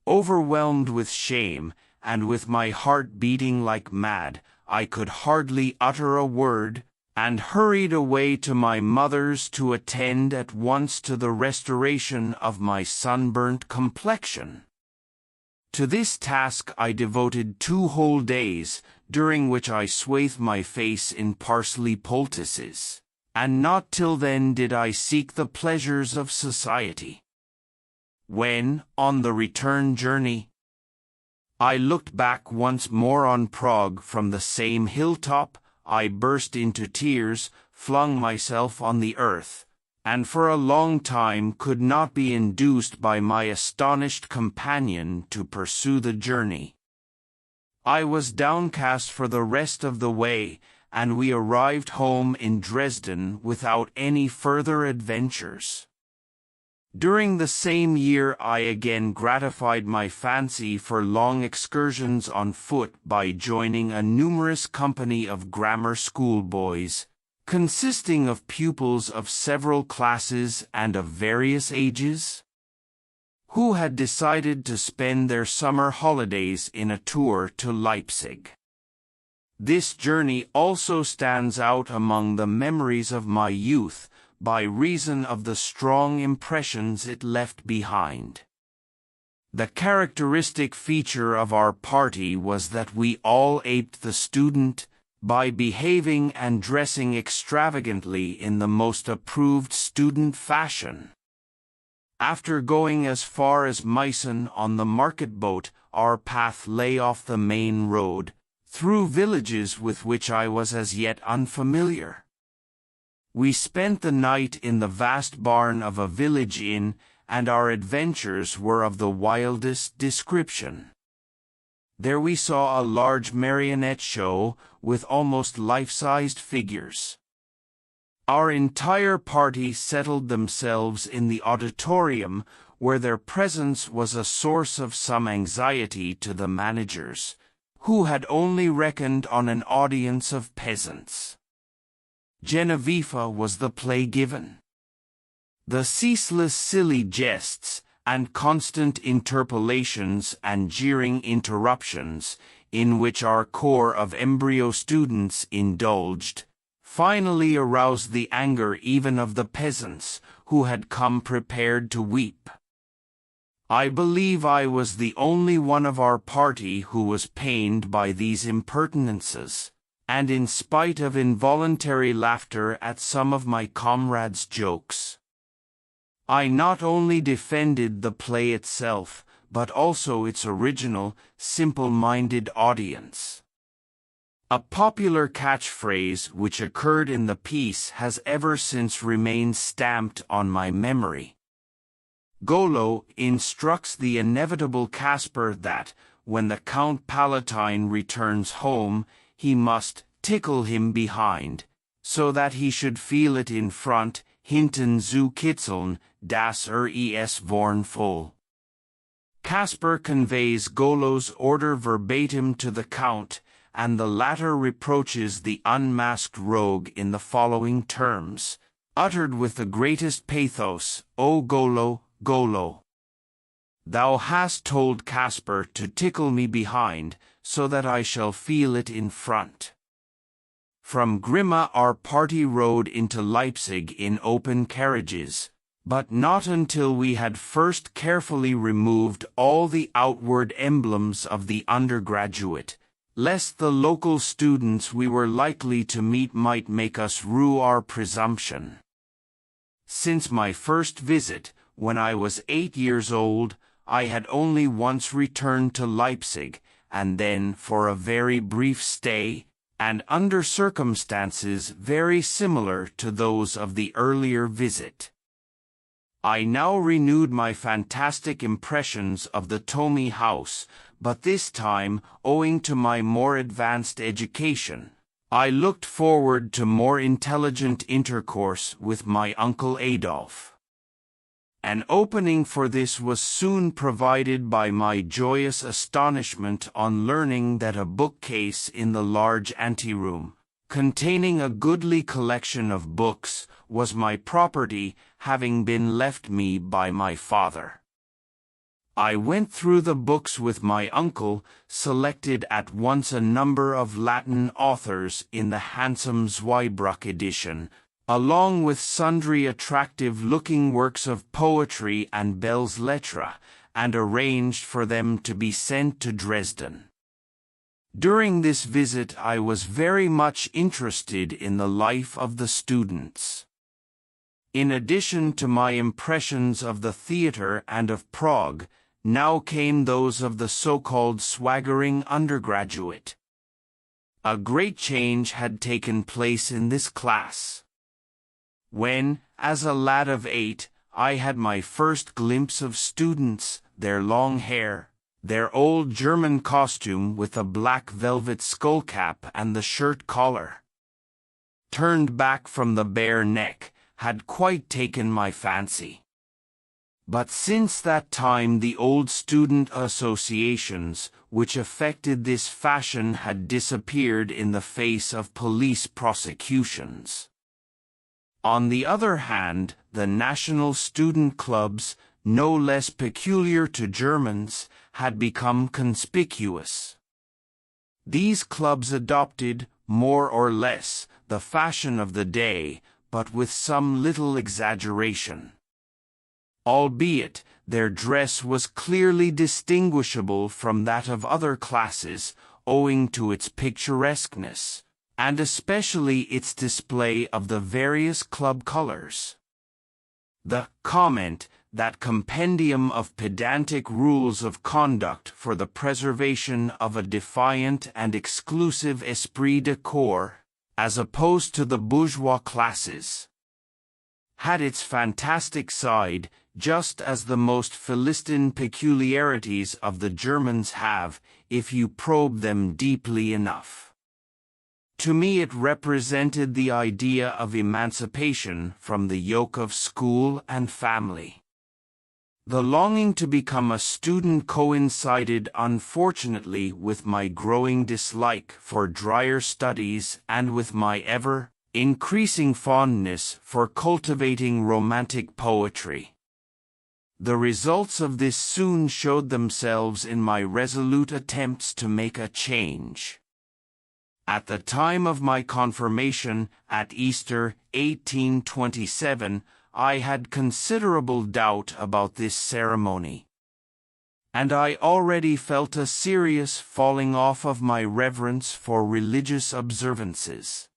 Overwhelmed with shame, and with my heart beating like mad, I could hardly utter a word, and hurried away to my mother's to attend at once to the restoration of my sunburnt complexion. To this task I devoted 2 whole days, during which I swathed my face in parsley poultices, and not till then did I seek the pleasures of society. When, on the return journey, I looked back once more on Prague from the same hilltop, I burst into tears, flung myself on the earth, and for a long time could not be induced by my astonished companion to pursue the journey. I was downcast for the rest of the way, and we arrived home in Dresden without any further adventures. During the same year I again gratified my fancy for long excursions on foot by joining a numerous company of grammar school boys, consisting of pupils of several classes and of various ages, who had decided to spend their summer holidays in a tour to Leipzig. This journey also stands out among the memories of my youth, by reason of the strong impressions it left behind. The characteristic feature of our party was that we all aped the student, by behaving and dressing extravagantly in the most approved student fashion. After going as far as Meissen on the market boat, our path lay off the main road, through villages with which I was as yet unfamiliar. We spent the night in the vast barn of a village inn, and our adventures were of the wildest description. There we saw a large marionette show, with almost life-sized figures. Our entire party settled themselves in the auditorium, where their presence was a source of some anxiety to the managers, who had only reckoned on an audience of peasants. Genevieve was the play given. The ceaseless silly jests, and constant interpolations and jeering interruptions, in which our corps of embryo students indulged, finally aroused the anger even of the peasants, who had come prepared to weep. I believe I was the only one of our party who was pained by these impertinences, and in spite of involuntary laughter at some of my comrades' jokes, I not only defended the play itself, but also its original, simple-minded audience. A popular catchphrase which occurred in the piece has ever since remained stamped on my memory. Golo instructs the inevitable Casper that, when the Count Palatine returns home, he must tickle him behind, so that he should feel it in front, hinten zu kitzeln, das es vorn voll. Casper conveys Golo's order verbatim to the Count, and the latter reproaches the unmasked rogue in the following terms, uttered with the greatest pathos: "O Golo, Golo! Thou hast told Casper to tickle me behind, so that I shall feel it in front." From Grimma our party rode into Leipzig in open carriages, but not until we had first carefully removed all the outward emblems of the undergraduate, lest the local students we were likely to meet might make us rue our presumption. Since my first visit, when I was 8 years old, I had only once returned to Leipzig, and then for a very brief stay, and under circumstances very similar to those of the earlier visit. I now renewed my fantastic impressions of the Tomi house, but this time, owing to my more advanced education, I looked forward to more intelligent intercourse with my uncle Adolf. An opening for this was soon provided by my joyous astonishment on learning that a bookcase in the large anteroom, containing a goodly collection of books, was my property, having been left me by my father. I went through the books with my uncle, selected at once a number of Latin authors in the handsome Zweibrück edition, along with sundry attractive-looking works of poetry and belles lettres, and arranged for them to be sent to Dresden. During this visit I was very much interested in the life of the students. In addition to my impressions of the theatre and of Prague, now came those of the so-called swaggering undergraduate. A great change had taken place in this class. When, as a lad of 8, I had my first glimpse of students, their long hair, their old German costume with the black velvet skullcap and the shirt collar, turned back from the bare neck, had quite taken my fancy. But since that time the old student associations, which affected this fashion, had disappeared in the face of police prosecutions. On the other hand, the national student clubs, no less peculiar to Germans, had become conspicuous. These clubs adopted, more or less, the fashion of the day, but with some little exaggeration. Albeit, their dress was clearly distinguishable from that of other classes, owing to its picturesqueness, and especially its display of the various club colors. The comment, that compendium of pedantic rules of conduct for the preservation of a defiant and exclusive esprit de corps, as opposed to the bourgeois classes, had its fantastic side, just as the most Philistine peculiarities of the Germans have, if you probe them deeply enough. To me it represented the idea of emancipation from the yoke of school and family. The longing to become a student coincided unfortunately with my growing dislike for drier studies and with my ever-increasing fondness for cultivating romantic poetry. The results of this soon showed themselves in my resolute attempts to make a change. At the time of my confirmation, at Easter 1827, I had considerable doubt about this ceremony. and I already felt a serious falling off of my reverence for religious observances.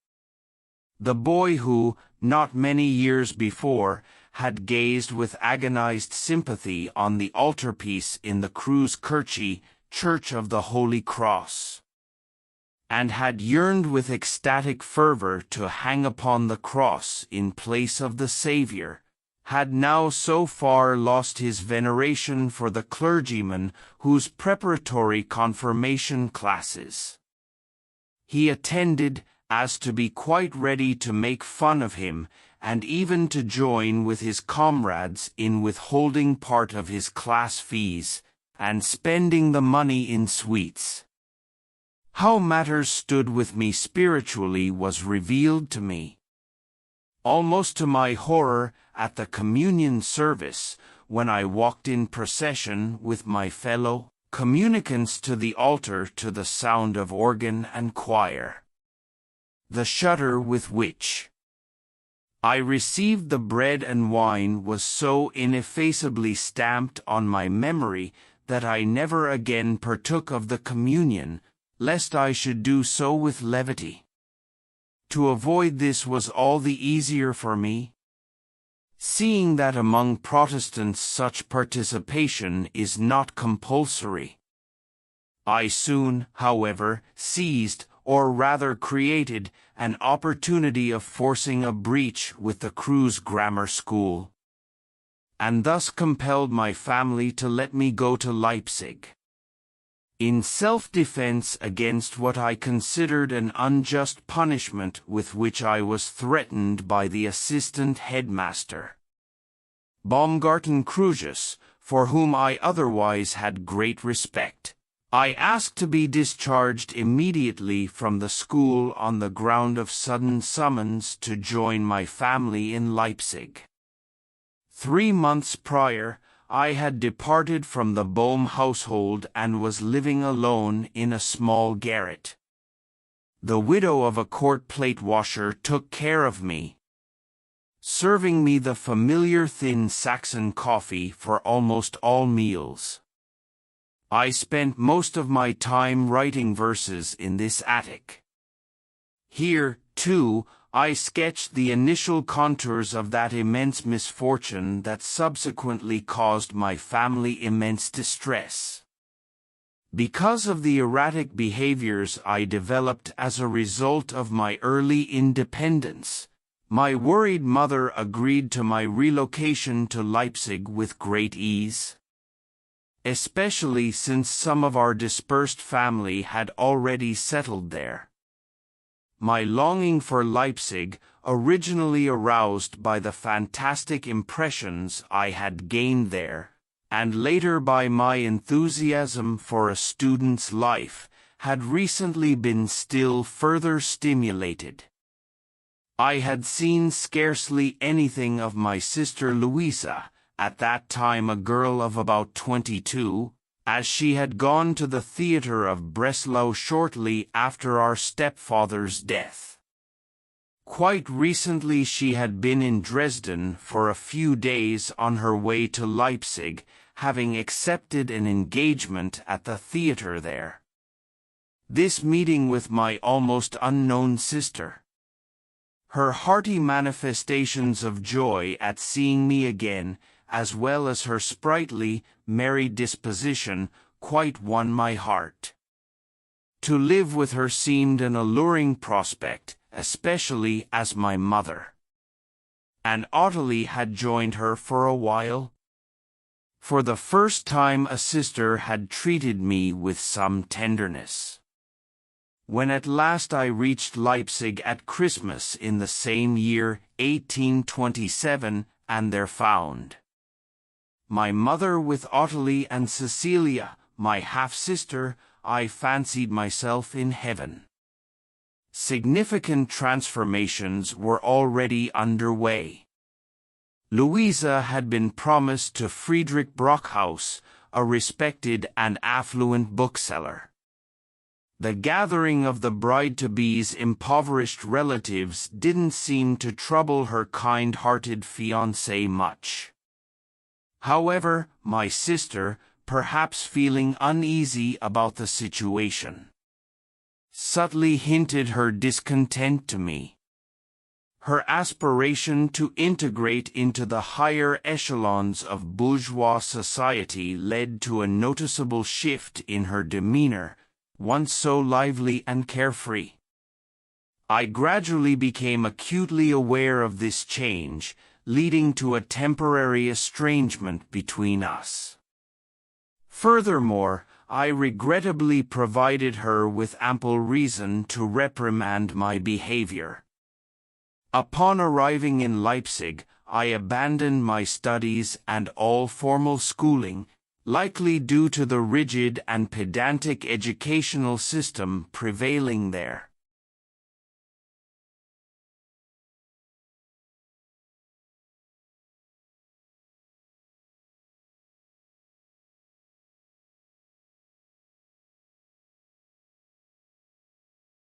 The boy who, not many years before, had gazed with agonized sympathy on the altarpiece in the Kreuzkirche, Church of the Holy Cross, and had yearned with ecstatic fervor to hang upon the cross in place of the Savior, had now so far lost his veneration for the clergyman whose preparatory confirmation classes he attended, as to be quite ready to make fun of him, and even to join with his comrades in withholding part of his class fees, and spending the money in sweets. How matters stood with me spiritually was revealed to me, almost to my horror, at the communion service, when I walked in procession with my fellow communicants to the altar to the sound of organ and choir. The shudder with which I received the bread and wine was so ineffaceably stamped on my memory that I never again partook of the communion, lest I should do so with levity. To avoid this was all the easier for me, seeing that among Protestants such participation is not compulsory. I soon, however, seized, or rather created, an opportunity of forcing a breach with the Kreuz Grammar School, and thus compelled my family to let me go to Leipzig, in self-defense against what I considered an unjust punishment with which I was threatened by the assistant headmaster, Baumgarten Crusius, for whom I otherwise had great respect. I asked to be discharged immediately from the school on the ground of sudden summons to join my family in Leipzig. 3 months prior, I had departed from the Bohm household and was living alone in a small garret. The widow of a court plate washer took care of me, serving me the familiar thin Saxon coffee for almost all meals. I spent most of my time writing verses in this attic. Here, too, I sketched the initial contours of that immense misfortune that subsequently caused my family immense distress. Because of the erratic behaviors I developed as a result of my early independence, my worried mother agreed to my relocation to Leipzig with great ease, especially since some of our dispersed family had already settled there. My longing for Leipzig, originally aroused by the fantastic impressions I had gained there, and later by my enthusiasm for a student's life, had recently been still further stimulated. I had seen scarcely anything of my sister Louisa, at that time a girl of about 22, as she had gone to the theatre of Breslau shortly after our stepfather's death. Quite recently she had been in Dresden for a few days on her way to Leipzig, having accepted an engagement at the theatre there. This meeting with my almost unknown sister, her hearty manifestations of joy at seeing me again, as well as her sprightly, merry disposition, quite won my heart. To live with her seemed an alluring prospect, especially as my mother and Ottilie had joined her for a while. For the first time a sister had treated me with some tenderness. When at last I reached Leipzig at Christmas in the same year, 1827, and there found my mother with Ottilie and Cecilia, my half-sister, I fancied myself in heaven. Significant transformations were already underway. Louisa had been promised to Friedrich Brockhaus, a respected and affluent bookseller. The gathering of the bride-to-be's impoverished relatives didn't seem to trouble her kind-hearted fiancé much. However, my sister, perhaps feeling uneasy about the situation. Subtly hinted her discontent to me. Her aspiration to integrate into the higher echelons of bourgeois society led to a noticeable shift in her demeanor, once so lively and carefree. I gradually became acutely aware of this change, leading to a temporary estrangement between us. Furthermore, I regrettably provided her with ample reason to reprimand my behavior. Upon arriving in Leipzig, I abandoned my studies and all formal schooling, likely due to the rigid and pedantic educational system prevailing there.